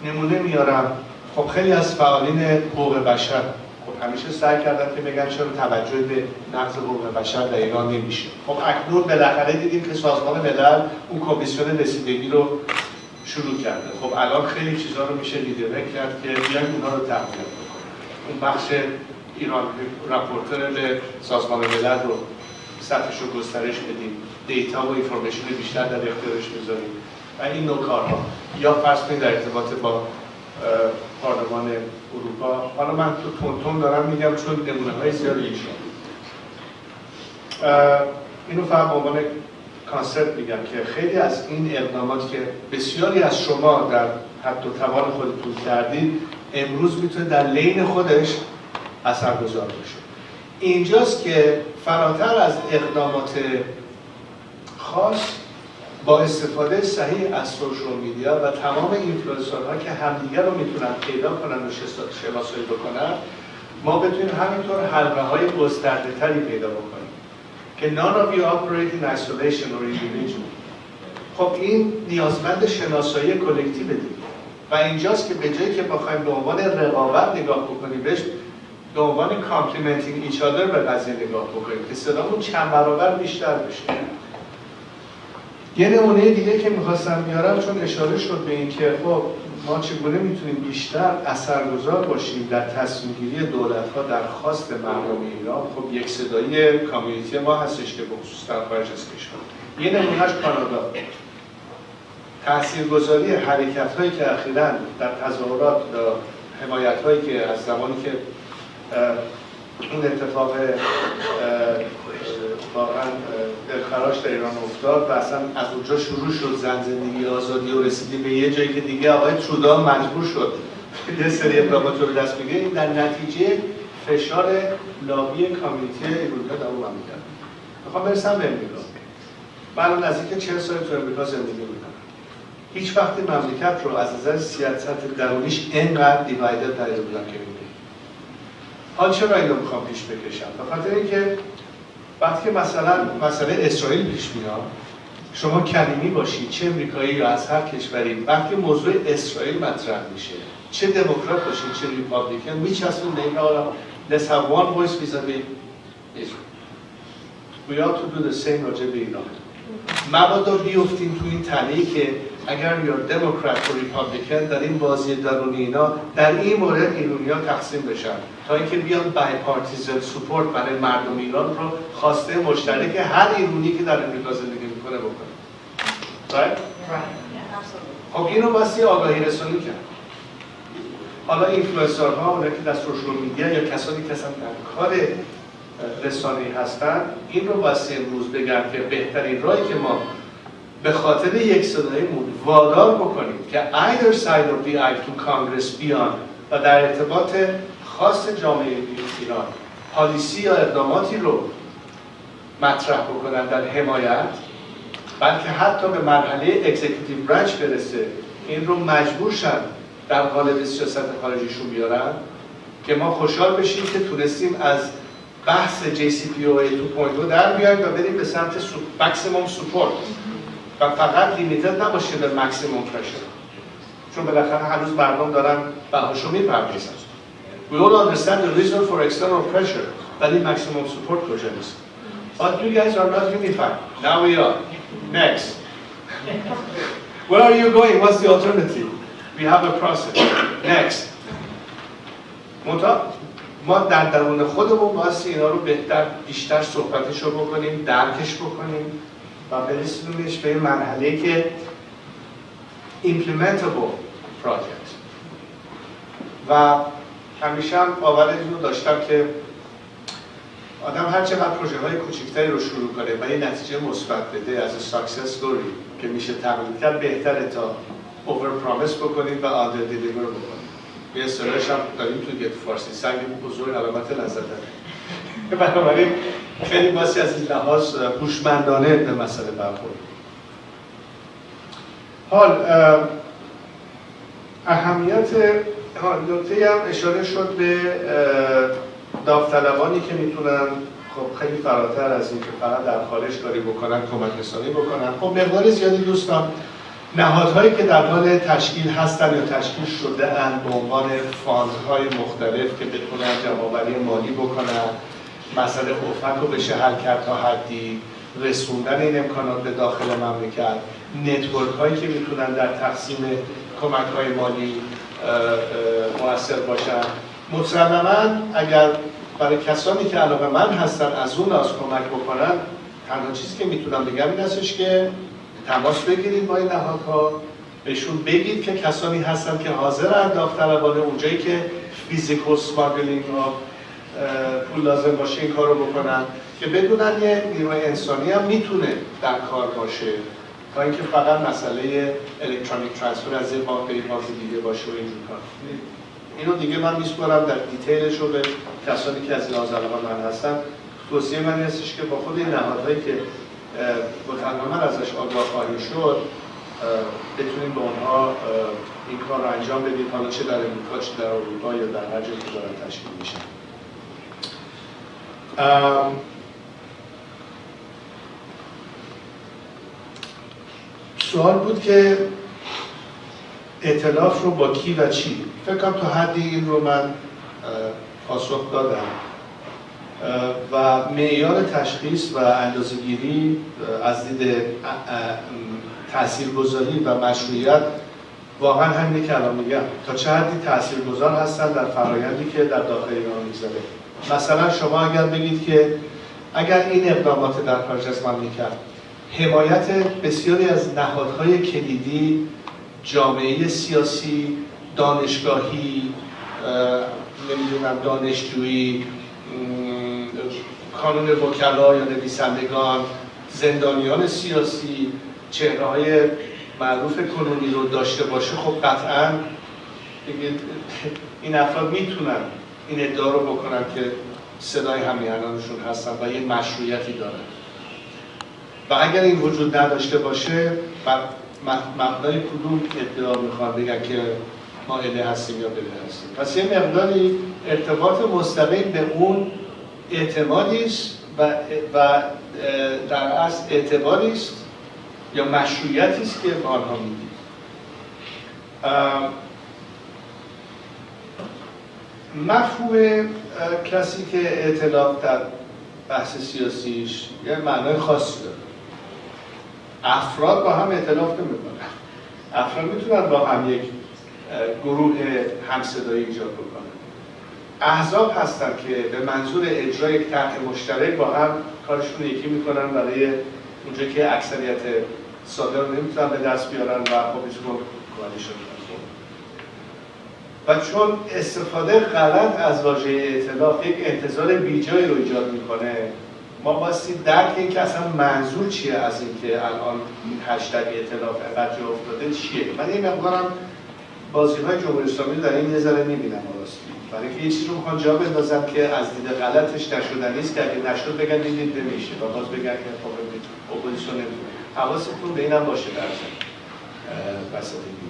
نمونه میارم، خب خیلی از فعالین حقوق بشر خب همیشه سعی کردن که بگن چرا توجه به نقض حقوق بشر در ایران نمیشه. خب اکنون بالاخره دیدیم که سازمان ملل اون کمیسیون رسیدگی رو شروع کرده. خب الان خیلی چیزا رو میشه ریدایرکت کرد که بیایم اونها رو تقویت بکنیم. اون بخش ایران راپورتر به سازمان ملل رو سطحش رو گسترش بدیم، دیتا و اینفورمیشن بیشتر در اختیارش بذاریم و این نوع کارها. یا فرض کنید در ارتباط با پارلمان اروپا، حالا من تو تون دارم میگم چون نمونه‌های زیادی میشه. اینو فقط به عنوان کانسپت میگم که خیلی از این اقدامات که بسیاری از شما در حد و توان خودتون کردید امروز میتونه در لین خودش اثرگذار باشه. اینجاست که فراتر از اقدامات خاص با استفاده صحیح از سوشال میدیا و تمام اینفلوئنسرها که همدیگر رو میتونن پیدا کنن و شناسایی بکنن، ما بتونیم همینطور حلقه‌های گسترده‌تری پیدا بکنیم که none of you operate in isolation or individual. خب این نیازمند شناسایی کلکتیو دیگه و اینجاست که به جایی که بخوایم به عنوان رقابت نگاه بکنیم بهش به عنوان کامپلیمنتینگ ایچ آدر به قضیه نگاه بکنیم که صدامون چند برابر بیشتر بشه. یه نمونه دیگه که میخواستم بیارم چون اشاره شد به این که خب ما چگونه میتونیم بیشتر اثرگذار باشیم در تصمیم گیری دولت‌ها در خواست مردم ایران. خب یک صدایی کامیونیتی ما هستش که بخصوص در خارج از کشور. یه نمونهش کانادا. تاثیرگذاری حرکت‌هایی که اخیراً در تظاهرات و حمایت‌هایی که از زمانی که اون اتفاق واقعا دلخراش در ایران افتاد و اصلا از اونجا شروع شد زن زندگی آزادی و رسیدی به یه جایی که دیگه آقای ترودا مجبور شد یه سری اقدامات رو دست بگیره، این در نتیجه فشار لابی کامیونیتی ایرانیا در اون مملکت. میخوام برسم به امریکا. من نزدیک 40 سال تو امریکا زندگی میکنم. هیچ وقت مملکت رو از نظر سیاست درونیش اینقدر دیوایدد ندیده بودم که میبینم. حالا چرا اینو میخوام پیش بکشم؟ به خاطر اینکه وقتی که مسئله اسرائیل پیش میاد، شما کلیمی باشید، چه امریکایی یا از هر کشوری، وقتی موضوع اسرائیل مطرح میشه، چه دموکرات باشید چه ریپابلیکن، میچسبون به این آدم let's have one voice vis-a-vis Israel. We ought to do the same راجع به ایران. مبادا بیفتیم تو این تله‌ای که اگر یا دموکرات و ریپابلیکن در این بازی درونی اینا در این مورد ایرانی‌ها تقسیم بشن تا اینکه بیان بایپارتیزن سپورت برای مردم ایران رو خواسته مشترک هر ایرانی که در امریکا زندگی میکنه بکنه. right? خب اینو واسه آگاهی رسانی کرد. حالا اینفلوئنسرها، اونایی که در سوشال میدیا یا کسانی که اصلا در کار رسانه‌ای هستن، این رو واسه امروز بگم که بهترین راهی که ما به خاطر یک صدایمون وادار بکنیم که either side of the aisle تو کانگرس بیان و در ارتباط خاص جامعه ایران پالیسی یا اقداماتی رو مطرح بکنن در حمایت، بلکه حتی به مرحله اکزیکیتیو برانچ برسه این رو مجبور شن در قالب سیاست خارجیشون بیارن، که ما خوشحال بشیم که تونستیم از بحث JCPOA 2.0 در بیایم و بریم به سمت ماکسیموم سپورت و فقط لیمیتد نباشه به ماکسیموم پرشر، چون بالاخره هنوز مردم دارن بهاشو میپردازن. We all understand the reason for external pressure، ولی ماکسیموم سپورت کجا نیست. But you guys are not unified. Now we are. Next. Where are you going? What's the alternative? We have a process. Next. ما در درون خودمون واسه اینا رو بیشتر صحبتش رو بکنیم، درکش بکنیم و برسونیمش به این مرحله که implementable project. و همیشه هم باور اینو داشتم که آدم هر چقدر پروژه های کوچکتری رو شروع کنه و یه نتیجه مثبت بده از success story که میشه تقلید کرد، بهتره تا over promise بکنیم و under deliver بکنیم. یه اصطلاحش هم داریم تو گرفت فارسی، سنگ بزرگ علامت لذت داره. بنابراین خیلی باسی از این لحاظ هوشمندانه به مسئله برخورد. حال اهمیت نکته‌ای هم اشاره شد به داوطلبانی که میتونن خب خیلی فراتر از این که فقط در خارج کاری بکنن، کمک رسانی بکنن. خب مقدار زیادی دوستان نهادهایی که در حال تشکیل هستن یا تشکیل شده اند به عنوان فاندهای مختلف که بتونن جمع‌آوری مالی بکنن، مسئله افق رو بشه حل کرد تا حدی، رسوندن این امکانات به داخل مملکت، نتورک هایی که میتونن در تقسیم کمک های مالی مؤثر باشن. مسلماً اگر برای کسانی که علاقه‌مند هستن از اون از کمک بکنن، تنها چیزی که میتونم بگم این هستش که تماس بگیرید با این نهادها، بهشون بگید که کسانی هستن که حاضرن داوطلبانه اونجایی که فیزیکال اسماگلینگ ها پول لازم باشه این کارو بکنن، که بدونن یه نیروی انسانی هم میتونه در کار باشه تا اینکه فقط مسئله الکترونیک ترانسفر از یه بانک به یه بانک دیگه باشه و اینجور کار. اینو دیگه من میسپارم در دیتیلش رو به کسانی که از این علاقه‌مند هستن. توصیه من هستش که با خود این نهادهایی که متناول ازش آگاه خواهی شد بتونیم به اونها این کار رو انجام بدیم، حالا چه در امریکا چه در اروپا یا در هر جایی که دارن تشکیل میشن. سوال بود که ائتلاف رو با کی و چی؟ فکر کنم تا حدی این رو من پاسخ دادم و معیار تشخیص و اندازه‌گیری از دید تاثیرگذاری و مشروعیت واقعا همینه که الان میگم، تا چه حدی تاثیرگذار هستن در فرآیندی که در داخل ایران میگذره. مثلا شما اگر بگید که اگر این اقدامات در خارج از مملکت حمایت بسیاری از نهادهای کلیدی، جامعه سیاسی، دانشگاهی، نمیدونم دانشجویی، کانون وکلا یا نویسندگان، زندانیان سیاسی، چهره‌های معروف کنونی رو داشته باشه، خب قطعاً این افراد میتونن این ادعا رو بکنن که صدای همیهنانشون هستن و یه مشروعیتی دارن. و اگر این وجود نداشته باشه، مبنای کدوم ادعا میخوان بگن که ما اله هستیم یا بله هستیم؟ پس یه مقداری ارتباط مستقیم به اون اعتمادی است و در اصل اعتباری است یا مشروعیتی است که به آنها میدید. مفهوم کسی که ائتلاف در بحث سیاسیش یه معنای خاصی داره. افراد با هم ائتلاف نمی‌کنن. افراد میتونن با هم یک گروه همصدایی ایجاد بکنن. احزاب هستن که به منظور اجرای یک طرح مشترک با هم کارشون یکی میکنن برای اونجا که اکثریت ساده رو نمیتونن به دست بیارن و خب ایشون کوالیشن میکنن. و چون استفاده غلط از واژه ائتلاف یک انتظار بیجایی رو ایجاد میکنه، ما باستی درک این که اصلا منظور چیه از این که الان این هشتگ ائتلاف اینقدر جا افتاده چیه. من این مقدارم بازی‌های جمهوری اسلامی در این یه ذره می‌بینم راستی، برای اینکه یه چیزی رو می‌خوان جا بندازن که از دید غلطش نشدنی است که اگه نشد بگن دیدید نمیشه و باز بگن که خب اپوزیسیون نمی‌کنه. حواستون به اینم باشه در وسط این.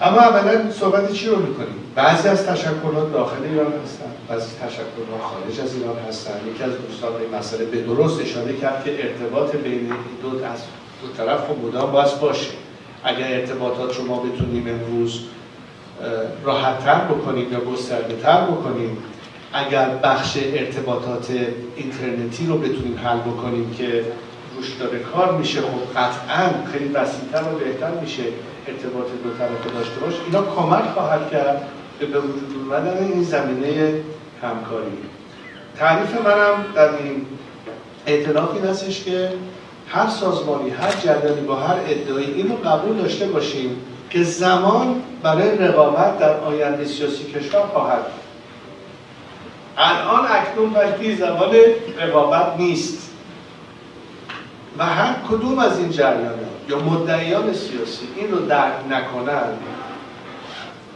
اما اولا صحبت چی رو می‌کنیم؟ بعضی از تشکلات داخل ایران هستن، بعضی تشکلات خارج از ایران هستن. یکی از دوستان به این مسئله به درست اشاره کرد که ارتباط بین این دو طرف خب مدام باید باشه. اگر ارتباطات رو ما بتونیم امروز راحت‌تر بکنیم یا گسترده‌تر بکنیم، اگر بخش ارتباطات اینترنتی رو بتونیم حل بکنیم که روش داره کار میشه، خب قطعاً خیلی وسیع‌تر و بهتر میشه ارتباط دو طرفه داشته باشه. اینا کمک خواهد کرد به وجود اومدن این زمینه همکاری. تعریف منم در این ائتلاف این هستش که هر سازمانی، هر جریانی با هر ادعایی اینو قبول داشته باشیم که زمان برای رقابت در آینده سیاسی کشور خواهد بود. الان اکنون وقتی زمان رقابت نیست و هر کدوم از این جریانات یا مدعیان سیاسی این رو درک نکنن،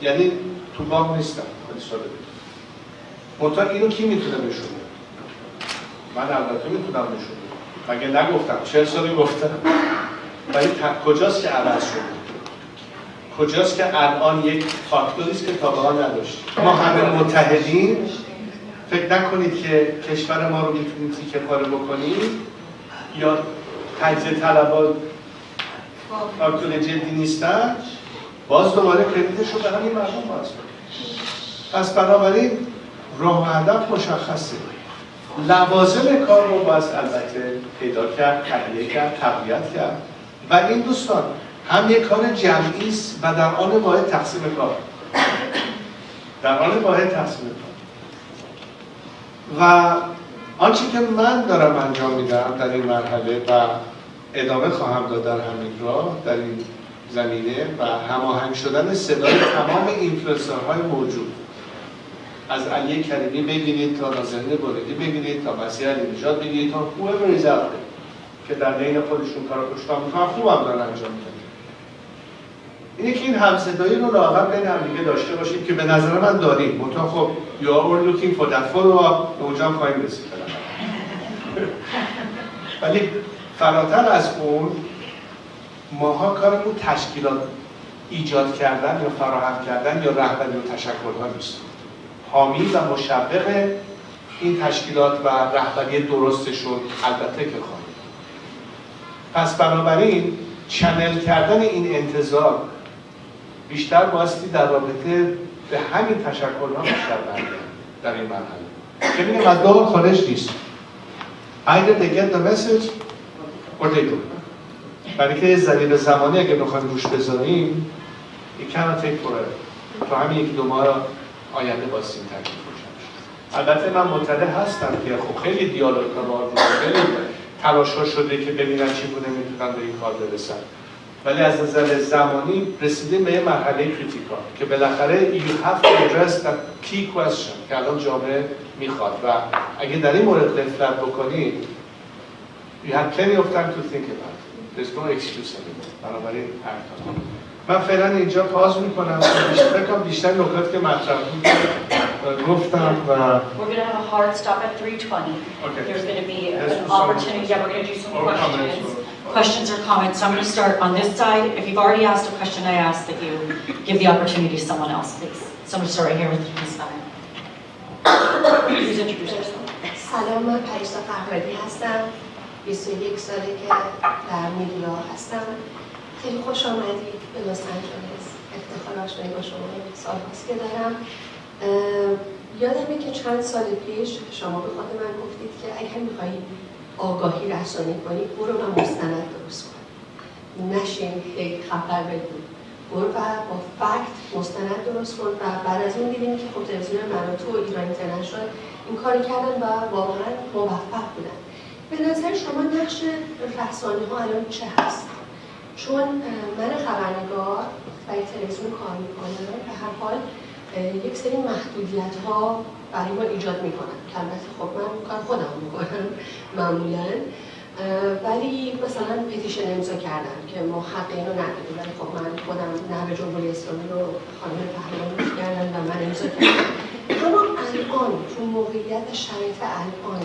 یعنی تو باغ نیستن. منتها اینو کی میتونه بشونه؟ من البته میتونم بشونه، مگه نگفتم 40 سالی گفتم، ولی کجاست که عوض شده؟ کجاست که الان یک فاکتوری است که تا به حال نداشتیم؟ ما همه متحدین. فکر نکنید که کشور ما رو میتونیم تیکه پاره بکنیم یا تجزیه طلبان فاکتور جدی نیستن، باز دوباره کردیتش رو به همین مردم باز کنیم. پس بنابراین راه و هدف مشخصه. لوازم کار رو باید البته پیدا کرد، تهیه کرد، تقویت کرد و این دوستان هم یک کار جمعی است و در آن واحد تقسیم کار. در آن واحد تقسیم کار. و آنچه که من دارم انجام میدم در این مرحله و ادامه خواهم داد در همین راه، در این زمینه و هماهنگ شدن صدای تمام اینفلوئنسرهای موجود، از علی کریمی بگیرید تا نازنین بوریدی بگیرید تا مسیح علی‌نژاد بگیرید تا whoever is out there که در بین خودشون کارو کشتار میکنن، خوبم دارن انجام میدن. اینه که این همصدایی رو لااقل بین همدیگه داشته باشید که به نظر من داریم. منتها خب you are all looking for that follow-up، به اونجا هم خواهیم رسید. ولی فراتر از اون ماها کارمون تشکیلات ایجاد کردن یا فراهم کردن یا رهبری و تشکل‌ها نیست. حامی و مشوق این تشکیلات و رهبری درستشون البته که خواهیم. پس بنابراین چنل کردن این انتظار بیشتر بایستی در رابطه به همین تشکل‌ها بیشتر برگرده در این مرحله. که میگم از دو خارج نیست. Either they get the message or they don't. برای که ضریب زمانی اگه بخوایم روش بذاریم it cannot take forever. تو همین یکی دو ماه آینده باسیم تکلیف روشن شد. البته من مطلع هستم که خب خیلی دیالوگ‌ها با خیلی تلاش‌ها شده که ببینن چگونه میتونن به این کار برسن. ولی از نظر زمانی رسیدیم به یه مرحله کریتیکال که بالاخره you have to address that key question که الان جامعه میخواد و اگه در این مورد غفلت بکنید you have plenty of time to think about it. There's no excuse anymore. بنابراین من فعلا اینجا پاز میکنم فکر کنم بیشتر نکاتی که مطرح بود گفتم و We're going to have a hard stop at 3:20. Okay. There's going to be an opportunity. Yeah, we're going to do some questions or comments. So I'm going to start on this side. If you've already asked a question, I ask that you give the opportunity to someone else, please. So I'm going to start right here with this side. Please introduce yourself. سلام، من پریسا فرصتی هستم. 21 ساله که در میدیا هستم. خیلی خوش آمدید به لس آنجلس. افتخار آشنایی با شما سال هاست که دارم. یادمه که چند سال پیش شما به خاطر من گفتید که اگر می‌خوایی آگاهی رسانی کنی برو و مستند درست کن. نشین خیلی خطر بگو. برو و با فکت مستند درست کن و بعد از اون دیدیم که خب تلویزیون مراتو و ایران اینترنشنال این کاری کردن و واقعا موفق بودن. به نظر شما نقش رسانه‌ها الان چه هست؟ چون من خبرنگار برای تلویزیون کار میکنم به هر حال یک سری محدودیت‌ها برای ما ایجاد میکنن که البته خب من کار خودم میکنم معمولاً ولی مثلا پتیشن امضا کردم که ما حق اینو نداریم ولی خب من خودم نهر جمهوری اسلامی رو خانم پهلوی کردم و من امضا کردم اما الان تو موقعیت شرایط الان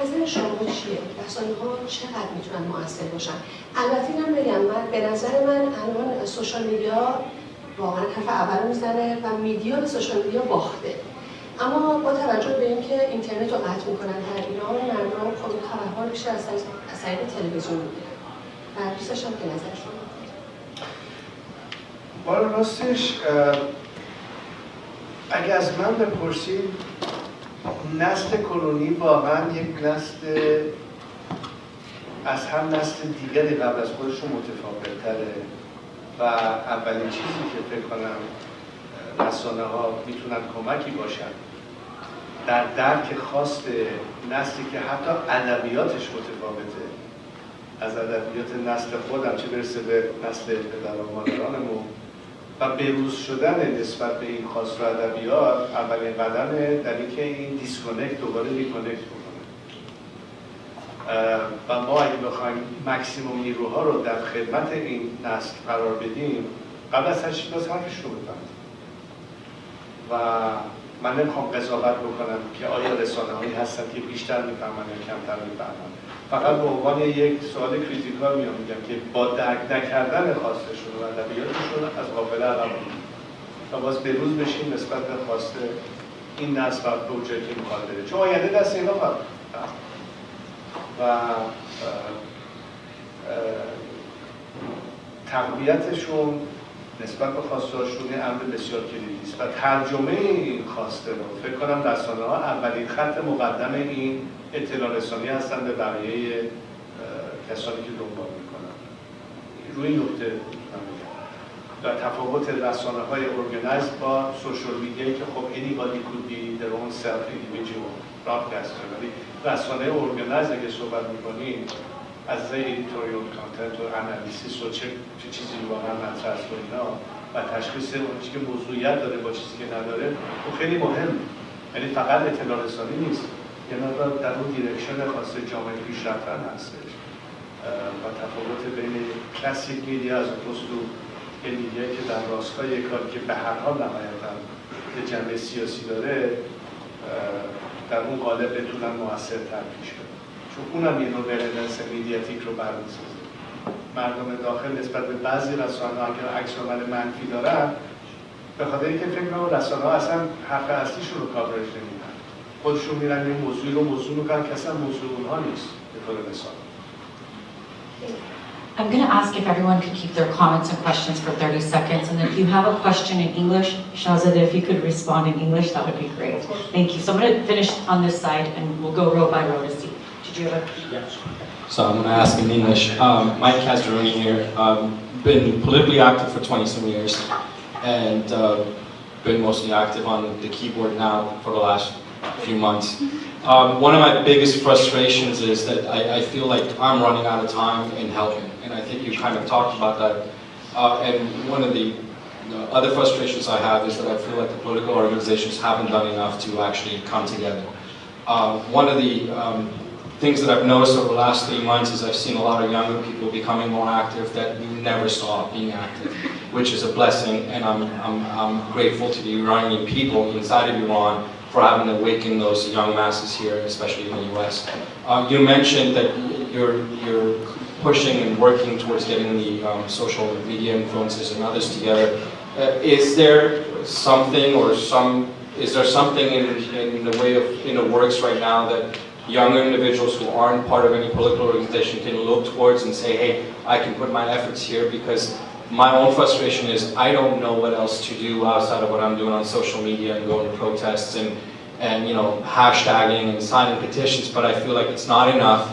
نظر شما چیه؟ رسانه‌ها چقدر میتونن مؤثر باشن؟ البته اینم بگم من به نظر من الان سوشال میدیا واقعا حرف اول میزنه و میدیا به سوشال میدیا باخته. اما با توجه به اینکه اینترنت رو قطع میکنن در ایران مردم خب این خبرها رو بیشتر از طریق تلویزیون میگیرن. و دوست داشتم که نظر شما. بالا راستش اگه از من بپرسید نسل کنونی واقعا یک نسل از هر نسل دیگری قبل از خودشون متفاوت‌تره و اولین چیزی که فکر کنم رسانه‌ها میتونن کمکی باشن در درک خواست نسلی که حتی ادبیاتش متفاوته از ادبیات نسل خودم چه برسه به نسل پدر و مادرانمون و بروز شدن نسبت به این خواست و ادبیات اولین قدمه در اینکه این دیسکونکت دوباره ریکونکت بکنه و ما اگه بخوایم مکسیموم نیروها رو در خدمت این نسل قرار بدیم قبل از هر چیز حرفش رو بفهمیم و من نمیخوام قضاوت بکنم که آیا رسانه‌هایی هستن که بیشتر میفهمن یا کمتر میفهمن فقط به عنوان یک سوال کریتیکال میگم که با درک نکردن خواستشون و ادبیاتشون از قافله عقب و باز بروز بشیم نسبت به خواست این نسل و پروژه‌ای که میخواد بره چون آینده دست اینا قرار و تقویتشون نسبت به خواستهاشون امر بسیار کلیدی است و ترجمه این خواسته رو فکر کنم رسانه‌ها اولین خط مقدم این اطلاع رسانی هستن به بقیه کسانی که دنبال میکنن روی این نکته و تفاوت رسانه‌های ارگانایزد با سوشال میدیایی که خب anybody could be their own self individual broadcaster ولی رسانه ارگانایزد که صحبت میکنیم از editorial content و انالیسیس و چه چیزی واقعا مطرح است و اینا و تشخیص اون چیزی که موضوعیت داره با چیزی که نداره خب خیلی مهم یعنی فقط اطلاع رسانی نیست یه مقدار در اون دیرکشن خاص جامعه پیشرفتن هستش و تفاوت بین کلاسیک میدیا از اپوز تو میدیایی که در راستای کاری که به هر حال نهایتاً به جنبه سیاسی داره در اون قالب بتونن موثرتر پیش برن چون اونم یه نوع ورلنس میدیاتیک رو برمی‌سازه مردم داخل نسبت به بعضی رسانه‌ها اگر عکس العمل منفی دارن به خاطر اینکه فکر کنم رسانه‌ها اصلا حرف اصلیشون رو کاورج نمیدن خودشون میرن این موضوعی رو موضوع میکنن که اصلا موضوع اونها نیست به طور مثال I'm going to ask if everyone could keep their comments and questions for 30 seconds. And if you have a question in English, Shahzada, if you could respond in English, that would be great. Thank you. So I'm going to finish on this side and we'll go row by row to see. Did you have a... Yes. So I'm going to ask in English. Mike Castoroni here. Been politically active for 20-some years, and been mostly active on the keyboard now for the last few months. One of my biggest frustrations is that I feel like I'm running out of time in helping, and I think you kind of talked about that. And one of the other frustrations I have is that I feel like the political organizations haven't done enough to actually come together. One of the things that I've noticed over the last 3 months is I've seen a lot of younger people becoming more active that you never saw being active, which is a blessing, and I'm grateful to the Iranian people inside of Iran for having awakened those young masses here, especially in the US. You mentioned that you're pushing and working towards getting the social media influencers and others together. Is there something in the works right now that younger individuals who aren't part of any political organization can look towards and say, hey, I can put my efforts here? Because my own frustration is I don't know what else to do outside of what I'm doing on social media and going to protests and you know, hashtagging and signing petitions, but I feel like it's not enough,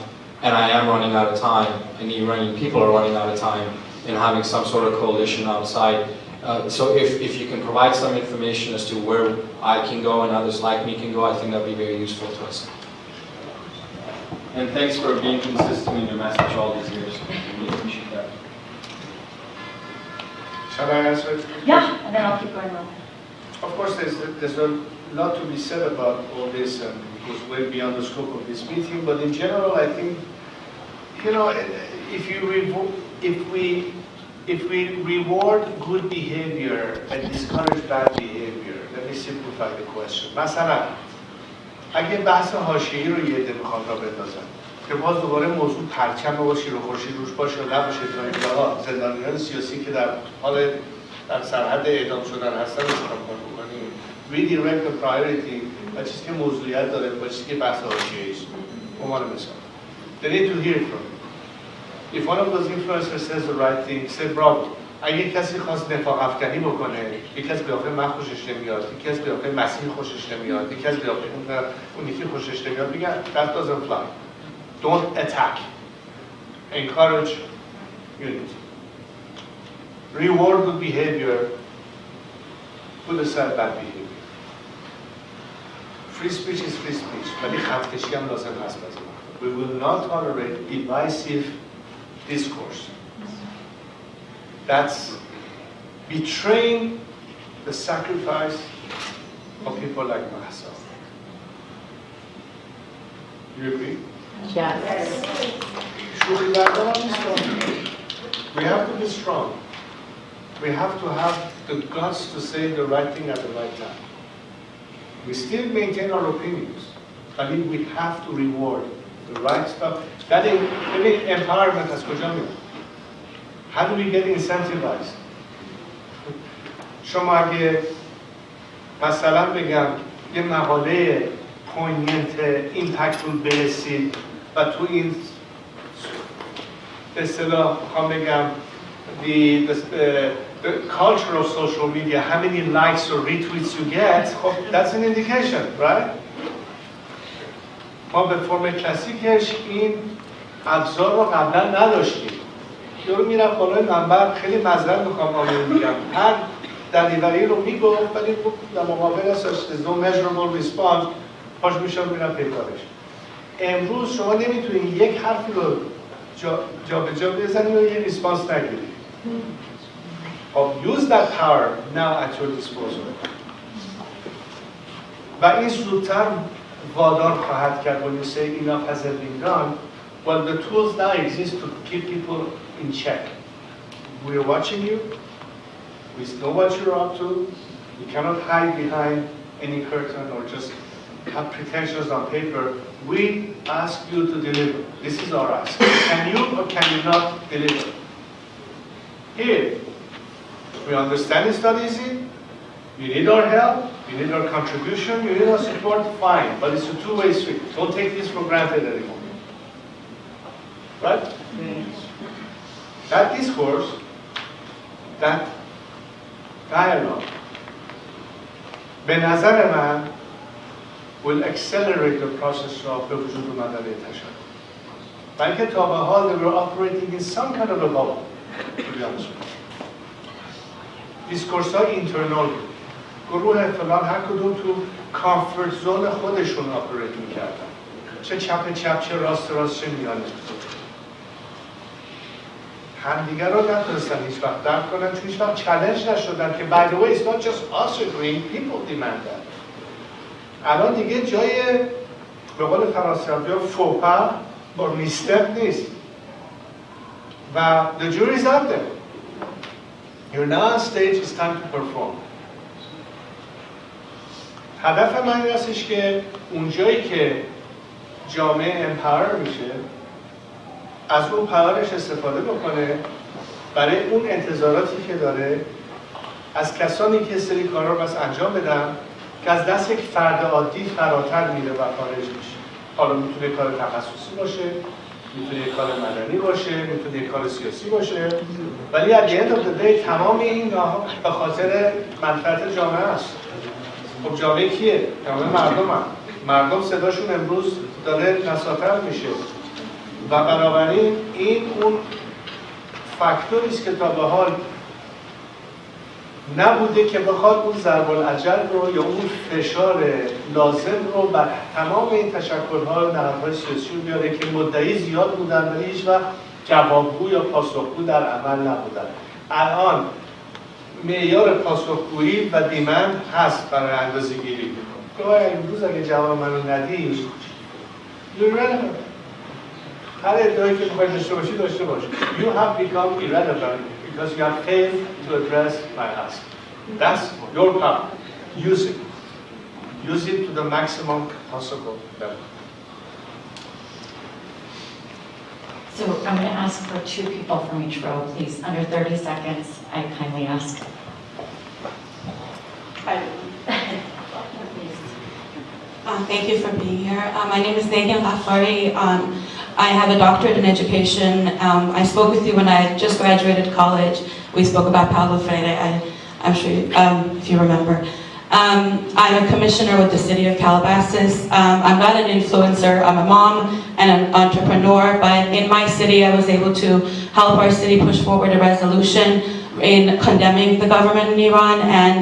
and I am running out of time, and the Iranian people are running out of time in having some sort of coalition outside. So if you can provide some information as to where I can go and others like me can go, I think that would be very useful to us. And thanks for being consistent in your message all these years. I really appreciate that. Shall I answer it? Yeah, and then I'll keep going on. Of course, there's a lot to be said about all this, and it goes way beyond the scope of this meeting. But in general, I think, you know, if we reward good behavior and discourage bad behavior, let me simplify the question. مثلا اگه بحث حاشیه‌ای رو یه عده میخوان را بندازن که باز دوباره موضوع پرچم و شیر و خورشید روش باشه و نباشه تا اینجاها زندانیان سیاسی که در حال در سرحد اعدام شدن هستن رو کار بکنیم redirect the priority و چیزی که موضوعیت داره با چیزی که بحث حاشیه‌ای است. عنوان مثال they need to hear from you. If one of those influencers says the right thing, say bravo. اگه کسی خواست نفاق افکنی بکنه، یکی از قیافه من خوشش نمیاد، یکی از قیافه مسیح خوشش نمیاد، یکی از قیافه اون یکی خوشش نمیاد، میگن that doesn't fly. Don't attack. Encourage unity. Reward good behavior. Put aside bad behavior. Free speech is free speech. ولی خطکشی هم لازم هست باز. We will not tolerate divisive discourse. That's betraying the sacrifice of people like Mahsa. You agree? Yes. We have to be strong. We have to have the guts to say the right thing at the right time. We still maintain our opinions, but we have to reward the right stuff. That empowerment has کجا میاد. How do we get incentivized? شما اگه مثلا بگم یه مقاله پوینت ایمپکتفول برسید و تو این به اصطلاح میخوام بگم the culture of social media, how many likes or retweets you get, that's an indication, right? ما به فرم کلاسیکش این ابزار رو قبلا نداشتیم. یارو میرفت بالای منبر، خیلی معذرت میخوام میگم، هر دلیوری رو میگفت ولی در مقابل no measurable response پاش میشد میرم پیکارش. امروز شما نمیتونید یک حرفی رو جا به جا بزنید و یه ریسپانس نگیرید. Use that power now at your disposal. و این زودتر وادار خواهد کرد when you say enough has been done. Well, the tools now exist to keep people in check. We are watching you. We know what you're up to. You cannot hide behind any curtain or just have pretensions on paper. We ask you to deliver. This is our ask. Can you or can you not deliver? Here, we understand it's not easy. You need our help. You need our contribution. You need our support. Fine, but it's a two-way street. Don't take this for granted anymore. Right? That discourse, that dialogue, به نظر من will accelerate the process of به وجود اومدن تشکل. بلکه تا به حال they were operating in some kind of a bubble. دیسکورس های اینترنال بود. گروه فلان هر کدوم تو کامفورت زون خودشون آپریت میکردن، چه چپ چپ، چه راست راست، چه میانه. همدیگر رو نتونستن هیچ وقت درک کنن، چون هیچ وقت چالش نشدن که by the way it's not just us agreeing, people demand that. الان دیگه جای به قول فرانسوی‌ها فوپا با میستپ نیست و the jury is out there. You're now on stage, it's time to perform. هدف من این هستش که اونجایی که جامعه امپاور میشه از اون پاورش استفاده بکنه برای اون انتظاراتی که داره از کسانی که سری کارا رو بس انجام بدن که از دست یک فرد عادی فراتر میره و خارج میشه. حالا میتونه کار تخصصی باشه، میتونه کار مدنی باشه، میتونه کار سیاسی باشه، ولی at the end of the day تمام این به خاطر منفعت جامعه است. خب جامعه کیه؟ جامعه مردم هم. مردم صداشون امروز داره نساتر میشه و بنابراین این اون فاکتوری است که تا به حال نبوده که بخواد اون ضرب العجل رو یا اون فشار لازم رو بر تمام این تشکل‌ها و نهادهای سیاسی رو بیاره که مدعی زیاد بودن ولی هیچ وقت جوابگو یا پاسخگو در عمل نبودن. الان معیار پاسخگویی و دیمند هست برای اندازه‌گیری. امروز اگه جواب منو ندی هر ادعایی که میخوای داشته باشی داشته باش. You have become irrelevant because you have failed to address my ask. That's your power. Use it. Use it to the maximum possible level. So I'm going to ask for 2 people from each row, please. Under 30 seconds, I kindly ask. Thank you for being here. My name is Negan Ghaffari. I have a doctorate in education. I spoke with you when I just graduated college. We spoke about Pahlavi. I'm sure if you remember. I'm a commissioner with the city of Calabasas. I'm not an influencer. I'm a mom and an entrepreneur. But in my city, I was able to help our city push forward a resolution in condemning the government in Iran and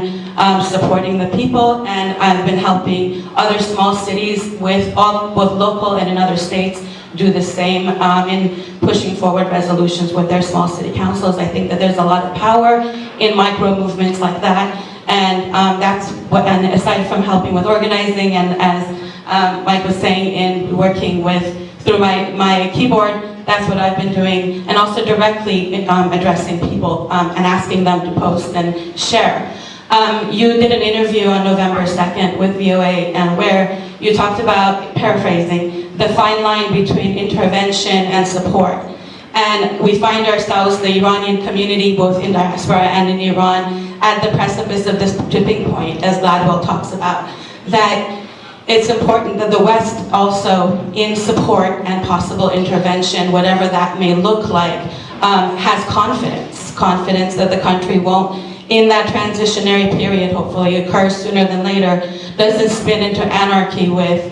supporting the people. And I've been helping other small cities with both local and in other states do the same in pushing forward resolutions with their small city councils. I think that there's a lot of power in micro movements like that. And that's what, and aside from helping with organizing and as Mike was saying, in working with, through my keyboard, that's what I've been doing, and also directly addressing people and asking them to post and share. You did an interview on November 2nd with VOA and where you talked about, paraphrasing, the fine line between intervention and support. And we find ourselves, the Iranian community, both in diaspora and in Iran, at the precipice of this tipping point, as Gladwell talks about, that it's important that the West also, in support and possible intervention, whatever that may look like, has confidence that the country won't, in that transitionary period, hopefully occurs sooner than later, doesn't spin into anarchy with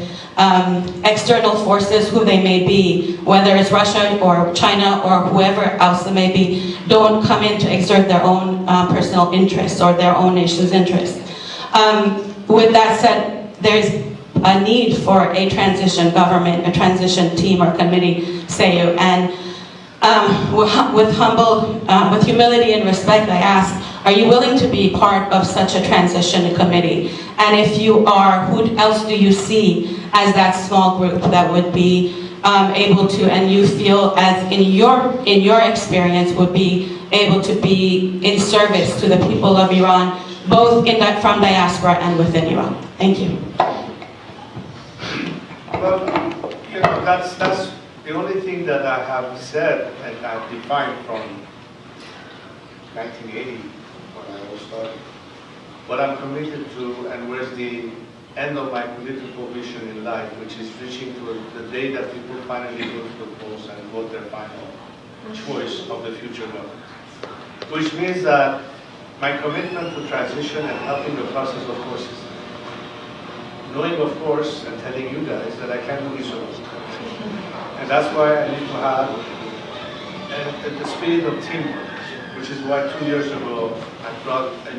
external forces, who they may be, whether it's Russia or China or whoever else it may be, don't come in to exert their own personal interests or their own nation's interests. With that said, there's a need for a transition government, a transition team or committee, say you, and with humility and respect, I ask, are you willing to be part of such a transition committee? And if you are, who else do you see as that small group that would be able to, and you feel as in your experience would be able to be in service to the people of Iran, both from diaspora and within Iran? Thank you. Well, you know, that's the only thing that I have said and I've defined from 1980 when I was starting. What I'm committed to and where's the end of my political vision in life, which is reaching to the day that people finally go to the polls and vote their final choice of the future government. Which means that my commitment to transition and helping the process, of course, is knowing, of course, and telling you guys that I can't do this alone. And that's why I need to have the spirit of teamwork, which is why 2 years ago I brought a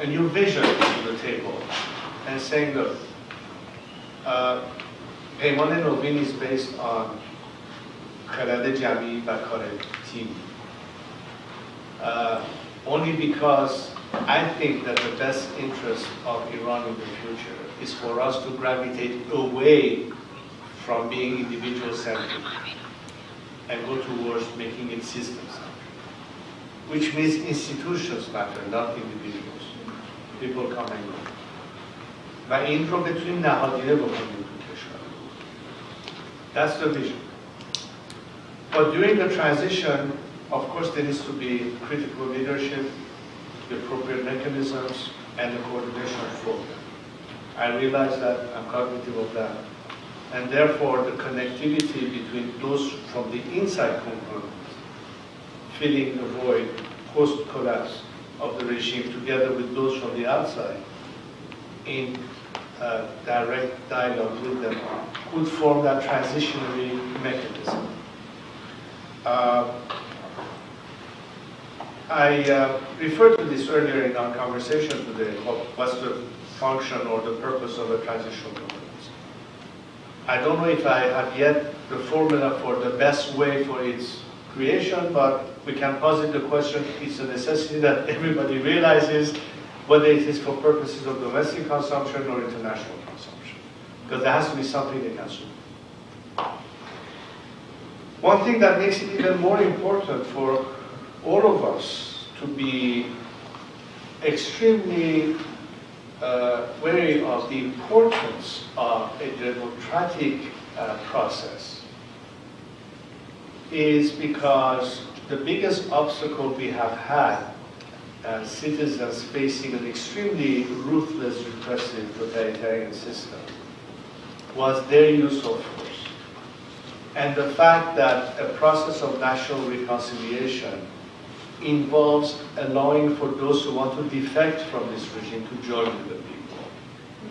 new vision to the table and saying, look, پیمان نوین is based on خرد جمعی و کار تیم. Only because I think that the best interest of Iran in the future is for us to gravitate away from being individual-centered and go towards making it systems-centered, which means institutions matter, not individuals. People come and go. و این رو بتونیم نهادینه بکنیم تو کشور. That's the vision. But during the transition, of course, there needs to be critical leadership, the appropriate mechanisms, and the coordination for them. I realize that, I'm cognitive of that. And therefore, the connectivity between those from the inside component, filling the void post-collapse of the regime, together with those from the outside, in direct dialogue with them, could form that transitionary mechanism. I referred to this earlier in our conversation today, what's the function or the purpose of a transitional governance. I don't know if I have yet the formula for the best way for its creation, but we can posit the question, it's a necessity that everybody realizes whether it is for purposes of domestic consumption or international consumption, because there has to be something they can support. One thing that makes it even more important for all of us to be extremely wary of the importance of a democratic process is because the biggest obstacle we have had as citizens facing an extremely ruthless, repressive, totalitarian system was their use of force. And the fact that a process of national reconciliation involves allowing for those who want to defect from this regime to join with the people,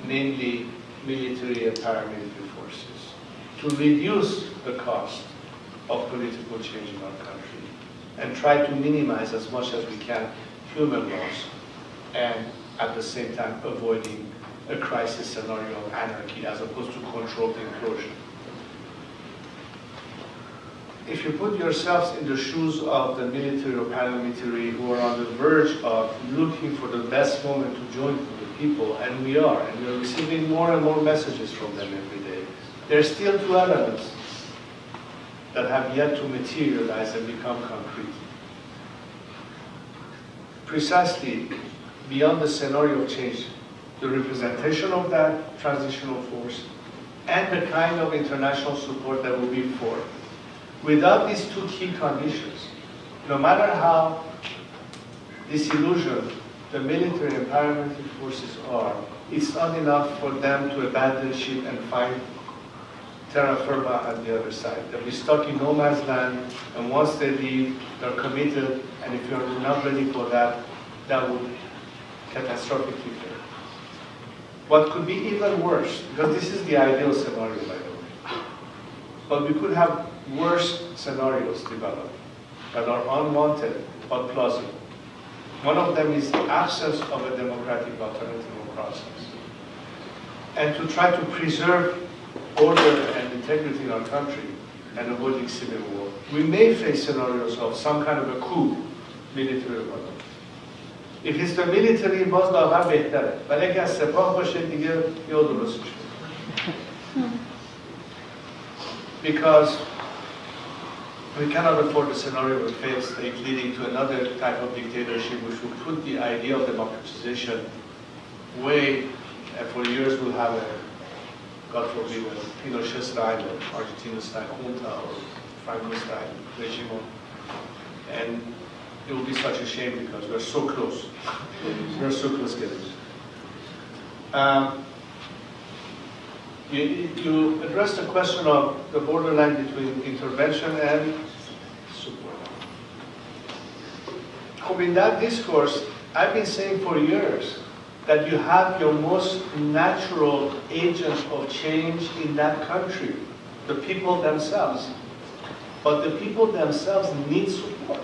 namely military and paramilitary forces, to reduce the cost of political change in our country and try to minimize as much as we can human loss and at the same time avoiding a crisis scenario of anarchy as opposed to controlled implosion. If you put yourselves in the shoes of the military or paramilitary who are on the verge of looking for the best moment to join with the people, and we are receiving more and more messages from them every day, there are still two elements that have yet to materialize and become concrete. Precisely beyond the scenario of change, the representation of that transitional force and the kind of international support that will be formed. Without these two key conditions, no matter how disillusioned the military and paramilitary forces are, it's not enough for them to abandon ship and find terra firma at the other side. They'll be stuck in no man's land, and once they leave, they're committed, and if you're not ready for that, that would catastrophically fail. What could be even worse, because this is the ideal scenario, by the way, but we could have worse scenarios develop that are unwanted but plausible. One of them is the absence of a democratic alternative or process. And to try to preserve order and integrity in our country and avoiding civil war, we may face scenarios of some kind of a coup, military or other. If it's the military, باز لاغر بهتره. ولی اگه از سپاه باشه دیگه یا درست میشه. Because we cannot afford a scenario of a failed state leading to another type of dictatorship which will put the idea of democratization way, and for years we'll have a, God forbid, a Pinochet style or Argentina style junta or Franco style regime. And it will be such a shame because we're so close. We're so close getting it. You addressed the question of the borderline between intervention and support. In that discourse, I've been saying for years that you have your most natural agent of change in that country, the people themselves. But the people themselves need support.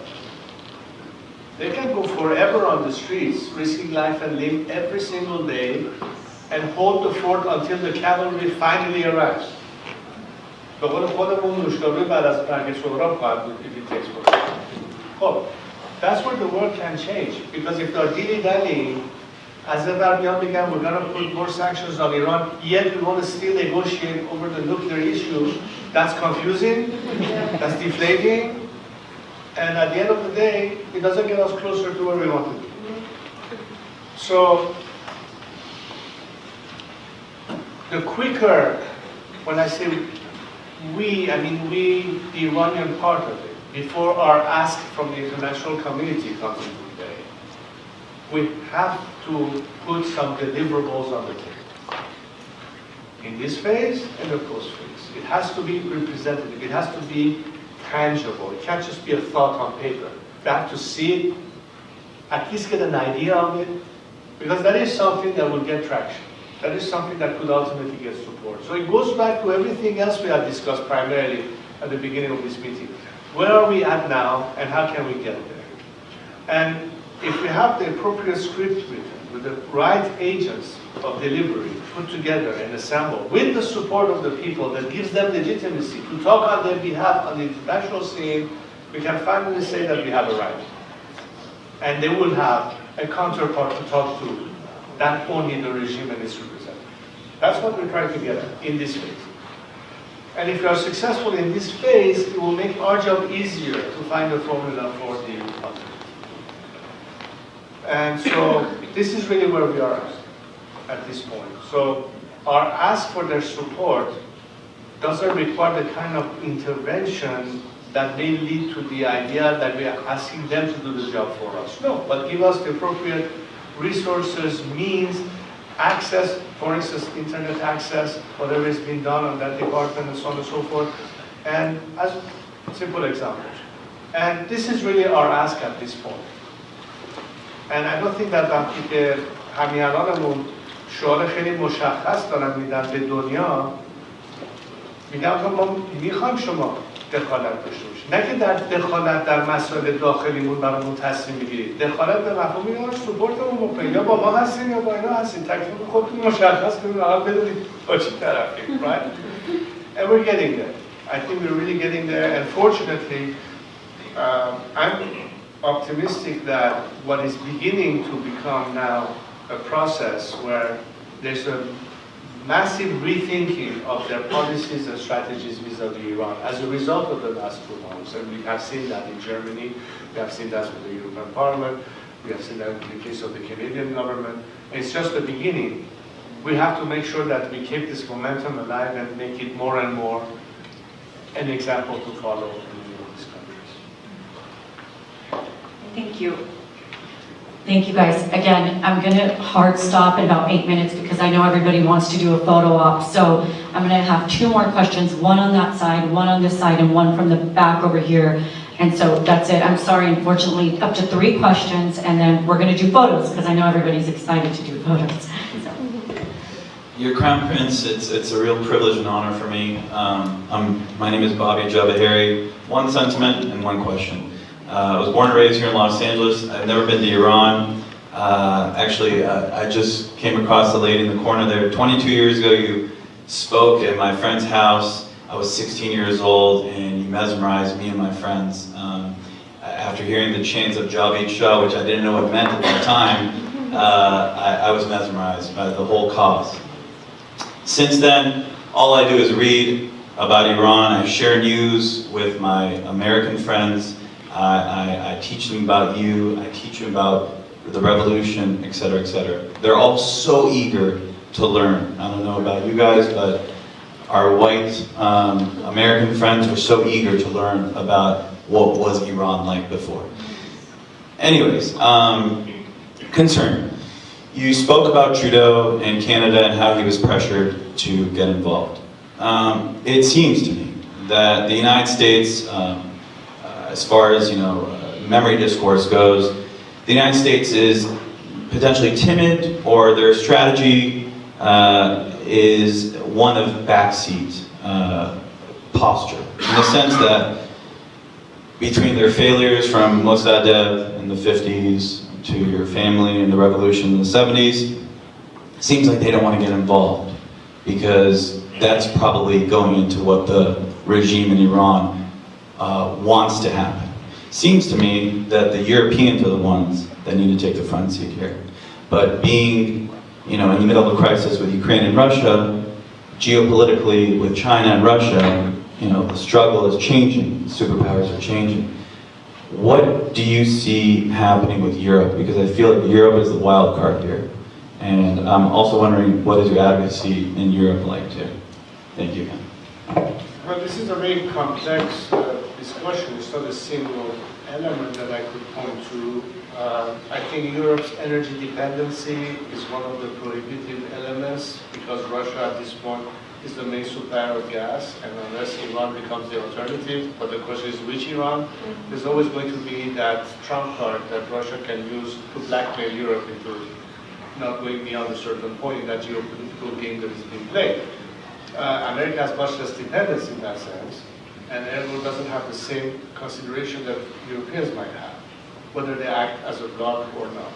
They can go forever on the streets, risking life and limb every single day, and hold the fort until the cavalry finally arrives. به قول خودمون نوشابه بعد از مرگ سهراب خواهد بود if it takes place. خب that's where the world can change, because if they're dilly-dallying, as if we're going to put more sanctions on Iran, yet we want to still negotiate over the nuclear issue, that's confusing, that's deflating, and at the end of the day, it doesn't get us closer to where we want to be. So, the quicker, when I say we, I mean we, the Iranian part of it, before our ask from the international community comes into play, we have to put some deliverables on the table. In this phase and the post phase. It has to be representative, it has to be tangible, it can't just be a thought on paper. We have to see it, at least get an idea of it, because that is something that will get traction. That is something that could ultimately get support. So it goes back to everything else we have discussed primarily at the beginning of this meeting. Where are we at now, and how can we get there? And if we have the appropriate script written, with the right agents of delivery put together and assembled, with the support of the people that gives them legitimacy to talk on their behalf on the international scene, we can finally say that we have a right. And they will have a counterpart to talk to, not only the regime and its representatives. That's what we're trying to get at in this phase. And if we are successful in this phase, it will make our job easier to find a formula for the country. And so this is really where we are at this point. So our ask for their support doesn't require the kind of intervention that may lead to the idea that we are asking them to do the job for us. No, but give us the appropriate resources, means, access, for instance, internet access, whatever has been done on that department and so on and so forth. And as simple examples. And this is really our ask at this point. And I don't think that وقتی که همیهنانمون شعار خیلی مشخص دارن میدن به دنیا، میگن ما میخوایم شما دخالت داشته باشید. نه که در دخالت در مسائل داخلیمون برامون تصمیم بگیرید. دخالت به مفهوم اینه که سپورتمون بکنید. یا با ما هستین یا با اینا هستین. تکلیف خودتون مشخص کنید و فقط بدونید با چی طرفید. Right? And we're getting there. I think we're really getting there. And fortunately, I'm optimistic that what is beginning to become now a process where there's a massive rethinking of their policies and strategies vis-a-vis Iran as a result of the last 2 months. And we have seen that in Germany, we have seen that with the European Parliament, we have seen that in the case of the Canadian government. And it's just the beginning. We have to make sure that we keep this momentum alive and make it more and more an example to follow in these countries. Thank you. Thank you guys. Again, I'm going to hard stop in about 8 minutes because I know everybody wants to do a photo op. So I'm going to have 2 more questions, one on that side, one on this side, and one from the back over here. And so that's it. I'm sorry, unfortunately, up to 3 questions, and then we're going to do photos because I know everybody's excited to do photos. Your Crown Prince, it's a real privilege and honor for me. My name is Bobby Javahari. 1 sentiment and 1 question. I was born and raised here in Los Angeles. I've never been to Iran. Actually, I just came across the lady in the corner there. 22 years ago, you spoke at my friend's house. I was 16 years old, and you mesmerized me and my friends. After hearing the chains of Javed Shah, which I didn't know what it meant at the time, I was mesmerized by the whole cause. Since then, all I do is read about Iran. I share news with my American friends. I teach them about you. I teach them about the revolution, etc., etc. They're all so eager to learn. I don't know about you guys, but our white American friends were so eager to learn about what was Iran like before. Anyways, concern. You spoke about Trudeau in Canada and how he was pressured to get involved. It seems to me that the United States, as far as memory discourse goes, the United States is potentially timid, or their strategy is one of backseat posture, in the sense that between their failures from Mossadegh in the 50s to your family and the revolution in the 70s, it seems like they don't want to get involved, because that's probably going into what the regime in Iran wants to happen. Seems to me that the Europeans are the ones that need to take the front seat here. But being, in the middle of a crisis with Ukraine and Russia, geopolitically with China and Russia, the struggle is changing, superpowers are changing. What do you see happening with Europe? Because I feel like Europe is the wild card here. And I'm also wondering, what is your advocacy in Europe like too? Thank you. Well, this is a very complex discussion. It's not a single element that I could point to. I think Europe's energy dependency is one of the prohibitive elements, because Russia at this point is the main supplier of gas, and unless Iran becomes the alternative, but the question is which Iran, there's always going to be that trump card that Russia can use to blackmail Europe into not going beyond a certain point in that geopolitical game that is being played. America has much less dependence in that sense, and therefore doesn't have the same consideration that Europeans might have, whether they act as a bloc or not.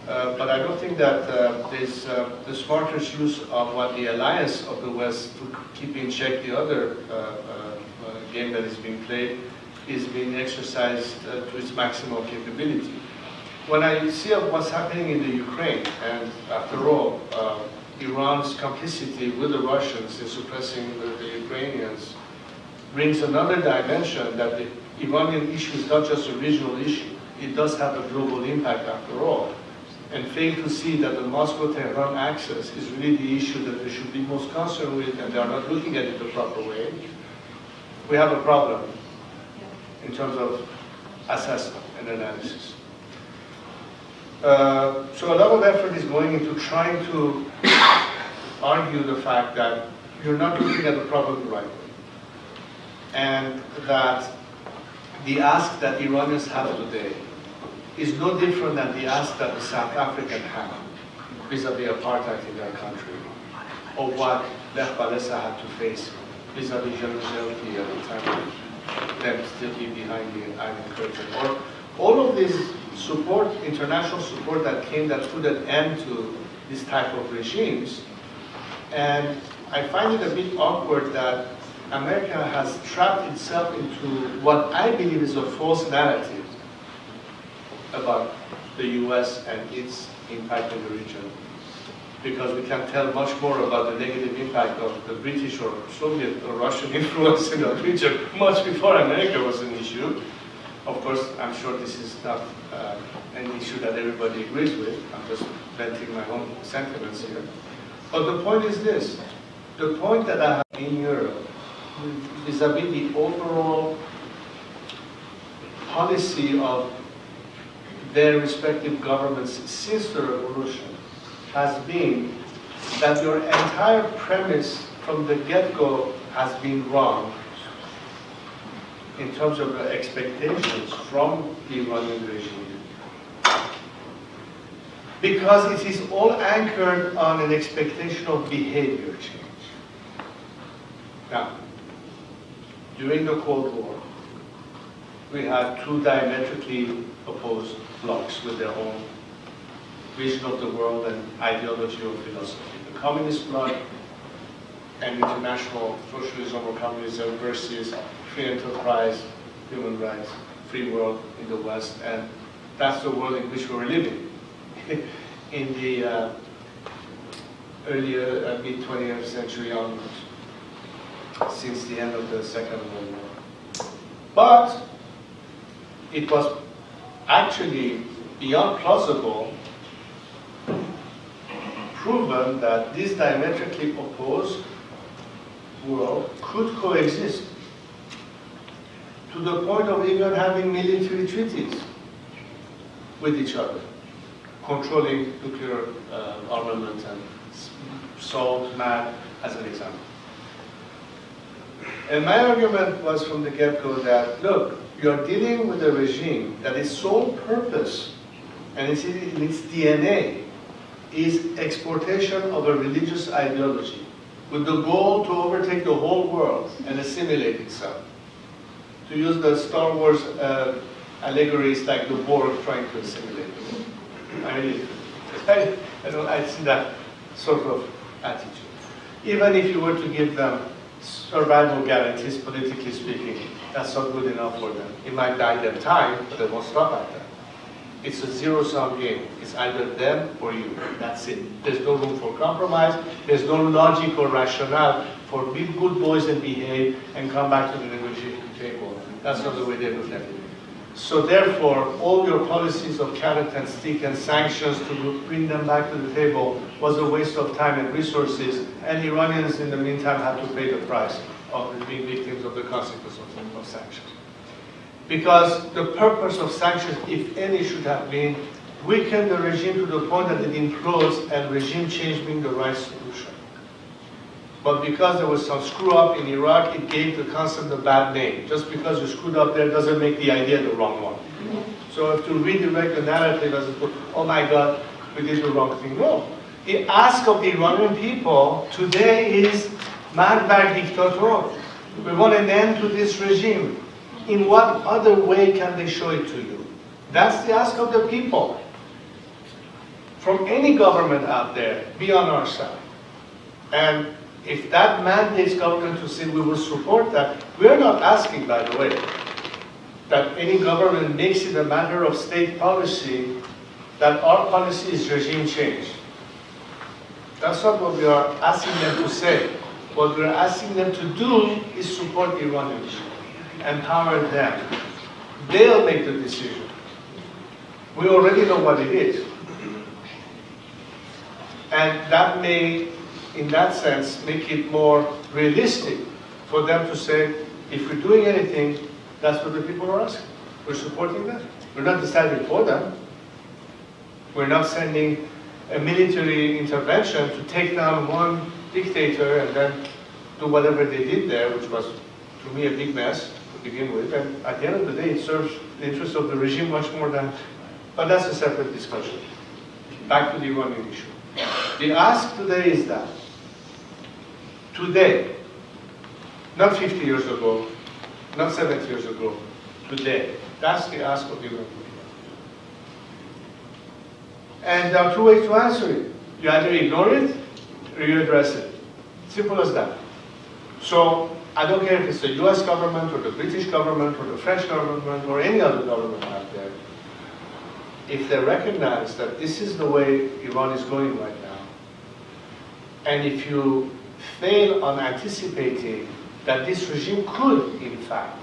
But I don't think that there's the smartest use of what the alliance of the West to keep in check the other game that is being played is being exercised to its maximum capability. When I see what's happening in the Ukraine, and after all, Iran's complicity with the Russians in suppressing the Ukrainians brings another dimension, that the Iranian issue is not just a regional issue. It does have a global impact after all. And fail to see that the Moscow-Tehran axis is really the issue that they should be most concerned with, and they are not looking at it the proper way. We have a problem in terms of assessment and analysis. So a lot of effort is going into trying to argue the fact that you're not looking at the problem the right way, and that the ask that Iranians have today is no different than the ask that the South Africans had vis-a-vis apartheid in their country, or what Lech Walesa had to face vis-a-vis Zelensky at the time of them still be behind the Iron Curtain. Or all of this support, international support that came, that put an end to this type of regimes. And I find it a bit awkward that America has trapped itself into what I believe is a false narrative about the US and its impact in the region, because we can tell much more about the negative impact of the British or Soviet or Russian influence in the region much before America was an issue. Of course, I'm sure this is not an issue that everybody agrees with. I'm just venting my own sentiments here. But the point is this. The point that I have in Europe vis-a-vis the overall policy of their respective governments since the revolution has been that your entire premise from the get-go has been wrong in terms of the expectations from the Iranian regime, because it is all anchored on an expectation of behavior change. Now, during the Cold War, we had two diametrically opposed blocs with their own vision of the world and ideology or philosophy. The communist bloc and international socialism or communism versus free enterprise, human rights, free world in the West, and that's the world in which we were living in the earlier mid-20th century onwards, since the end of the Second World War. But it was actually beyond plausible proven that this diametrically opposed world could coexist, to the point of even having military treaties with each other, controlling nuclear armament and salt, mad, as an example. And my argument was from the get-go that, look, you're dealing with a regime that its sole purpose and it's in its DNA, is exportation of a religious ideology with the goal to overtake the whole world and assimilate itself. To use the Star Wars allegory, it's like the Borg trying to assimilate the world. I see that sort of attitude. Even if you were to give them survival guarantees, politically speaking, that's not good enough for them. It might buy them time, but they won't stop at that. It's a zero-sum game. It's either them or you. That's it. There's no room for compromise. There's no logic or rationale for be good boys and behave and come back to the negotiating table. That's not the way they look at it. So therefore, all your policies of carrot and stick and sanctions to bring them back to the table was a waste of time and resources, and Iranians in the meantime had to pay the price of being victims of the consequences of sanctions. Because the purpose of sanctions, if any, should have been weaken the regime to the point that it implodes and regime change being the right solution. But because there was some screw up in Iraq, it gave the concept a bad name. Just because you screwed up there doesn't make the idea the wrong one. So if to redirect the narrative as a, oh my God, we did the wrong thing. No. The ask of the Iranian people today is man bar dictator. We want an end to this regime. In what other way can they show it to you? That's the ask of the people. From any government out there, be on our side. And if that mandates government to say we will support that, we're not asking, by the way, that any government makes it a matter of state policy that our policy is regime change. That's not what we are asking them to say. What we're asking them to do is support the Iranians, empower them. They'll make the decision. We already know what it is. And that may, in that sense, make it more realistic for them to say, if we're doing anything, that's what the people are asking. We're supporting them. We're not deciding for them. We're not sending a military intervention to take down one dictator and then do whatever they did there, which was, to me, a big mess to begin with. And at the end of the day, it serves the interests of the regime much more than, but that's a separate discussion. Back to the Iranian issue. The ask today is that today, not 50 years ago, not 70 years ago, today, that's the ask of the Iranian people. And there are two ways to answer it. You either ignore it or you address it. Simple as that. So I don't care if it's the US government or the British government or the French government or any other government out there. If they recognize that this is the way Iran is going right now, and if you fail on anticipating that this regime could, in fact,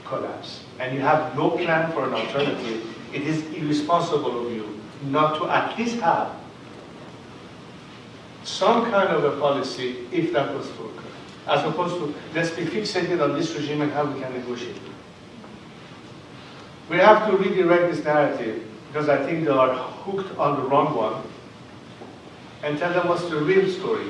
collapse, and you have no plan for an alternative, it is irresponsible of you not to at least have some kind of a policy if that was to occur, as opposed to let's be fixated on this regime and how we can negotiate. We have to redirect this narrative because I think they are hooked on the wrong one and tell them what's the real story.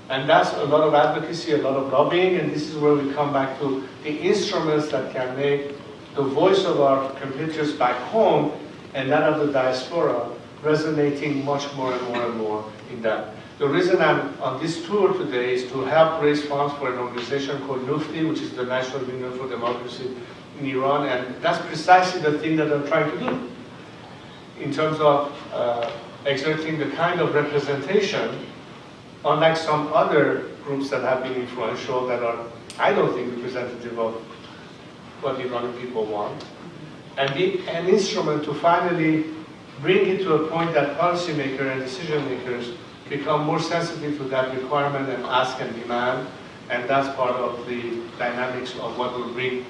And that's a lot of advocacy, a lot of lobbying, and this is where we come back to the instruments that can make the voice of our compatriots back home and that of the diaspora resonating much more and more and more in that. The reason I'm on this tour today is to help raise funds for an organization called NUFTI, which is the National Union for Democracy in Iran, and that's precisely the thing that I'm trying to do in terms of exerting the kind of representation, unlike some other groups that have been influential that are, I don't think, representative of what the Iranian people want, and be an instrument to finally bring it to a point that policymakers and decision makers become more sensitive to that requirement and ask and demand, and that's part of the dynamics of what will bring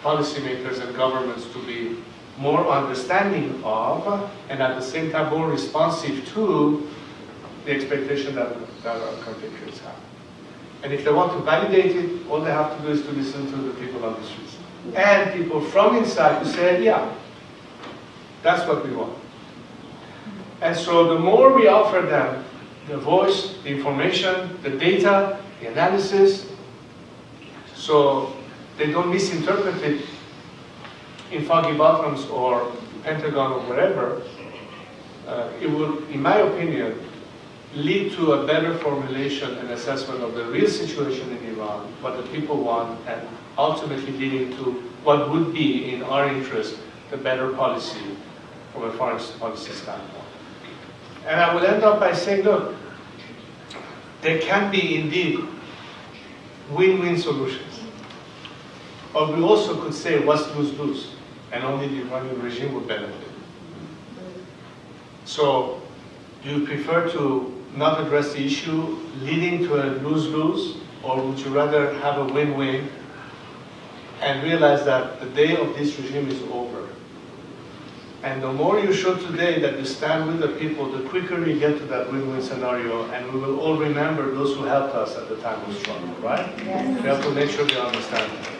policymakers and governments to be more understanding of, and at the same time more responsive to the expectation that our compatriots have. And if they want to validate it, all they have to do is to listen to the people on the streets. And people from inside who say, yeah, that's what we want. And so the more we offer them the voice, the information, the data, the analysis, so they don't misinterpret it in Foggy Bottoms or Pentagon or wherever, it will, in my opinion, lead to a better formulation and assessment of the real situation in Iran, what the people want, and ultimately leading to what would be, in our interest, the better policy from a foreign policy standpoint. And I will end up by saying, look, there can be indeed win-win solutions. But we also could say, what's lose-lose? And only the Iranian regime would benefit. So, do you prefer to not address the issue leading to a lose-lose, or would you rather have a win-win and realize that the day of this regime is over? And the more you show today that you stand with the people, the quicker you get to that win-win scenario, and we will all remember those who helped us at the time of struggle, right? Yes. We have to make sure they understand that.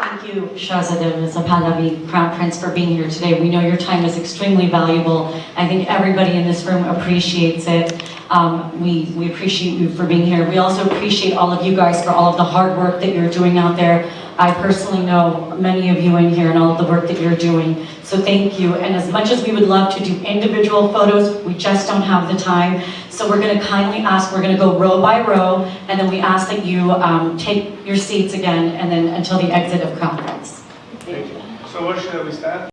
Thank you, Shahzadeh Reza Pahlavi, Crown Prince, for being here today. We know your time is extremely valuable. I think everybody in this room appreciates it. We appreciate you for being here. We also appreciate all of you guys for all of the hard work that you're doing out there. I personally know many of you in here and all of the work that you're doing. So thank you. And as much as we would love to do individual photos, we just don't have the time. So we're going to kindly ask, we're going to go row by row, and then we ask that you take your seats again, and then until the exit of Crown Prince. Thank you. So where should we stand?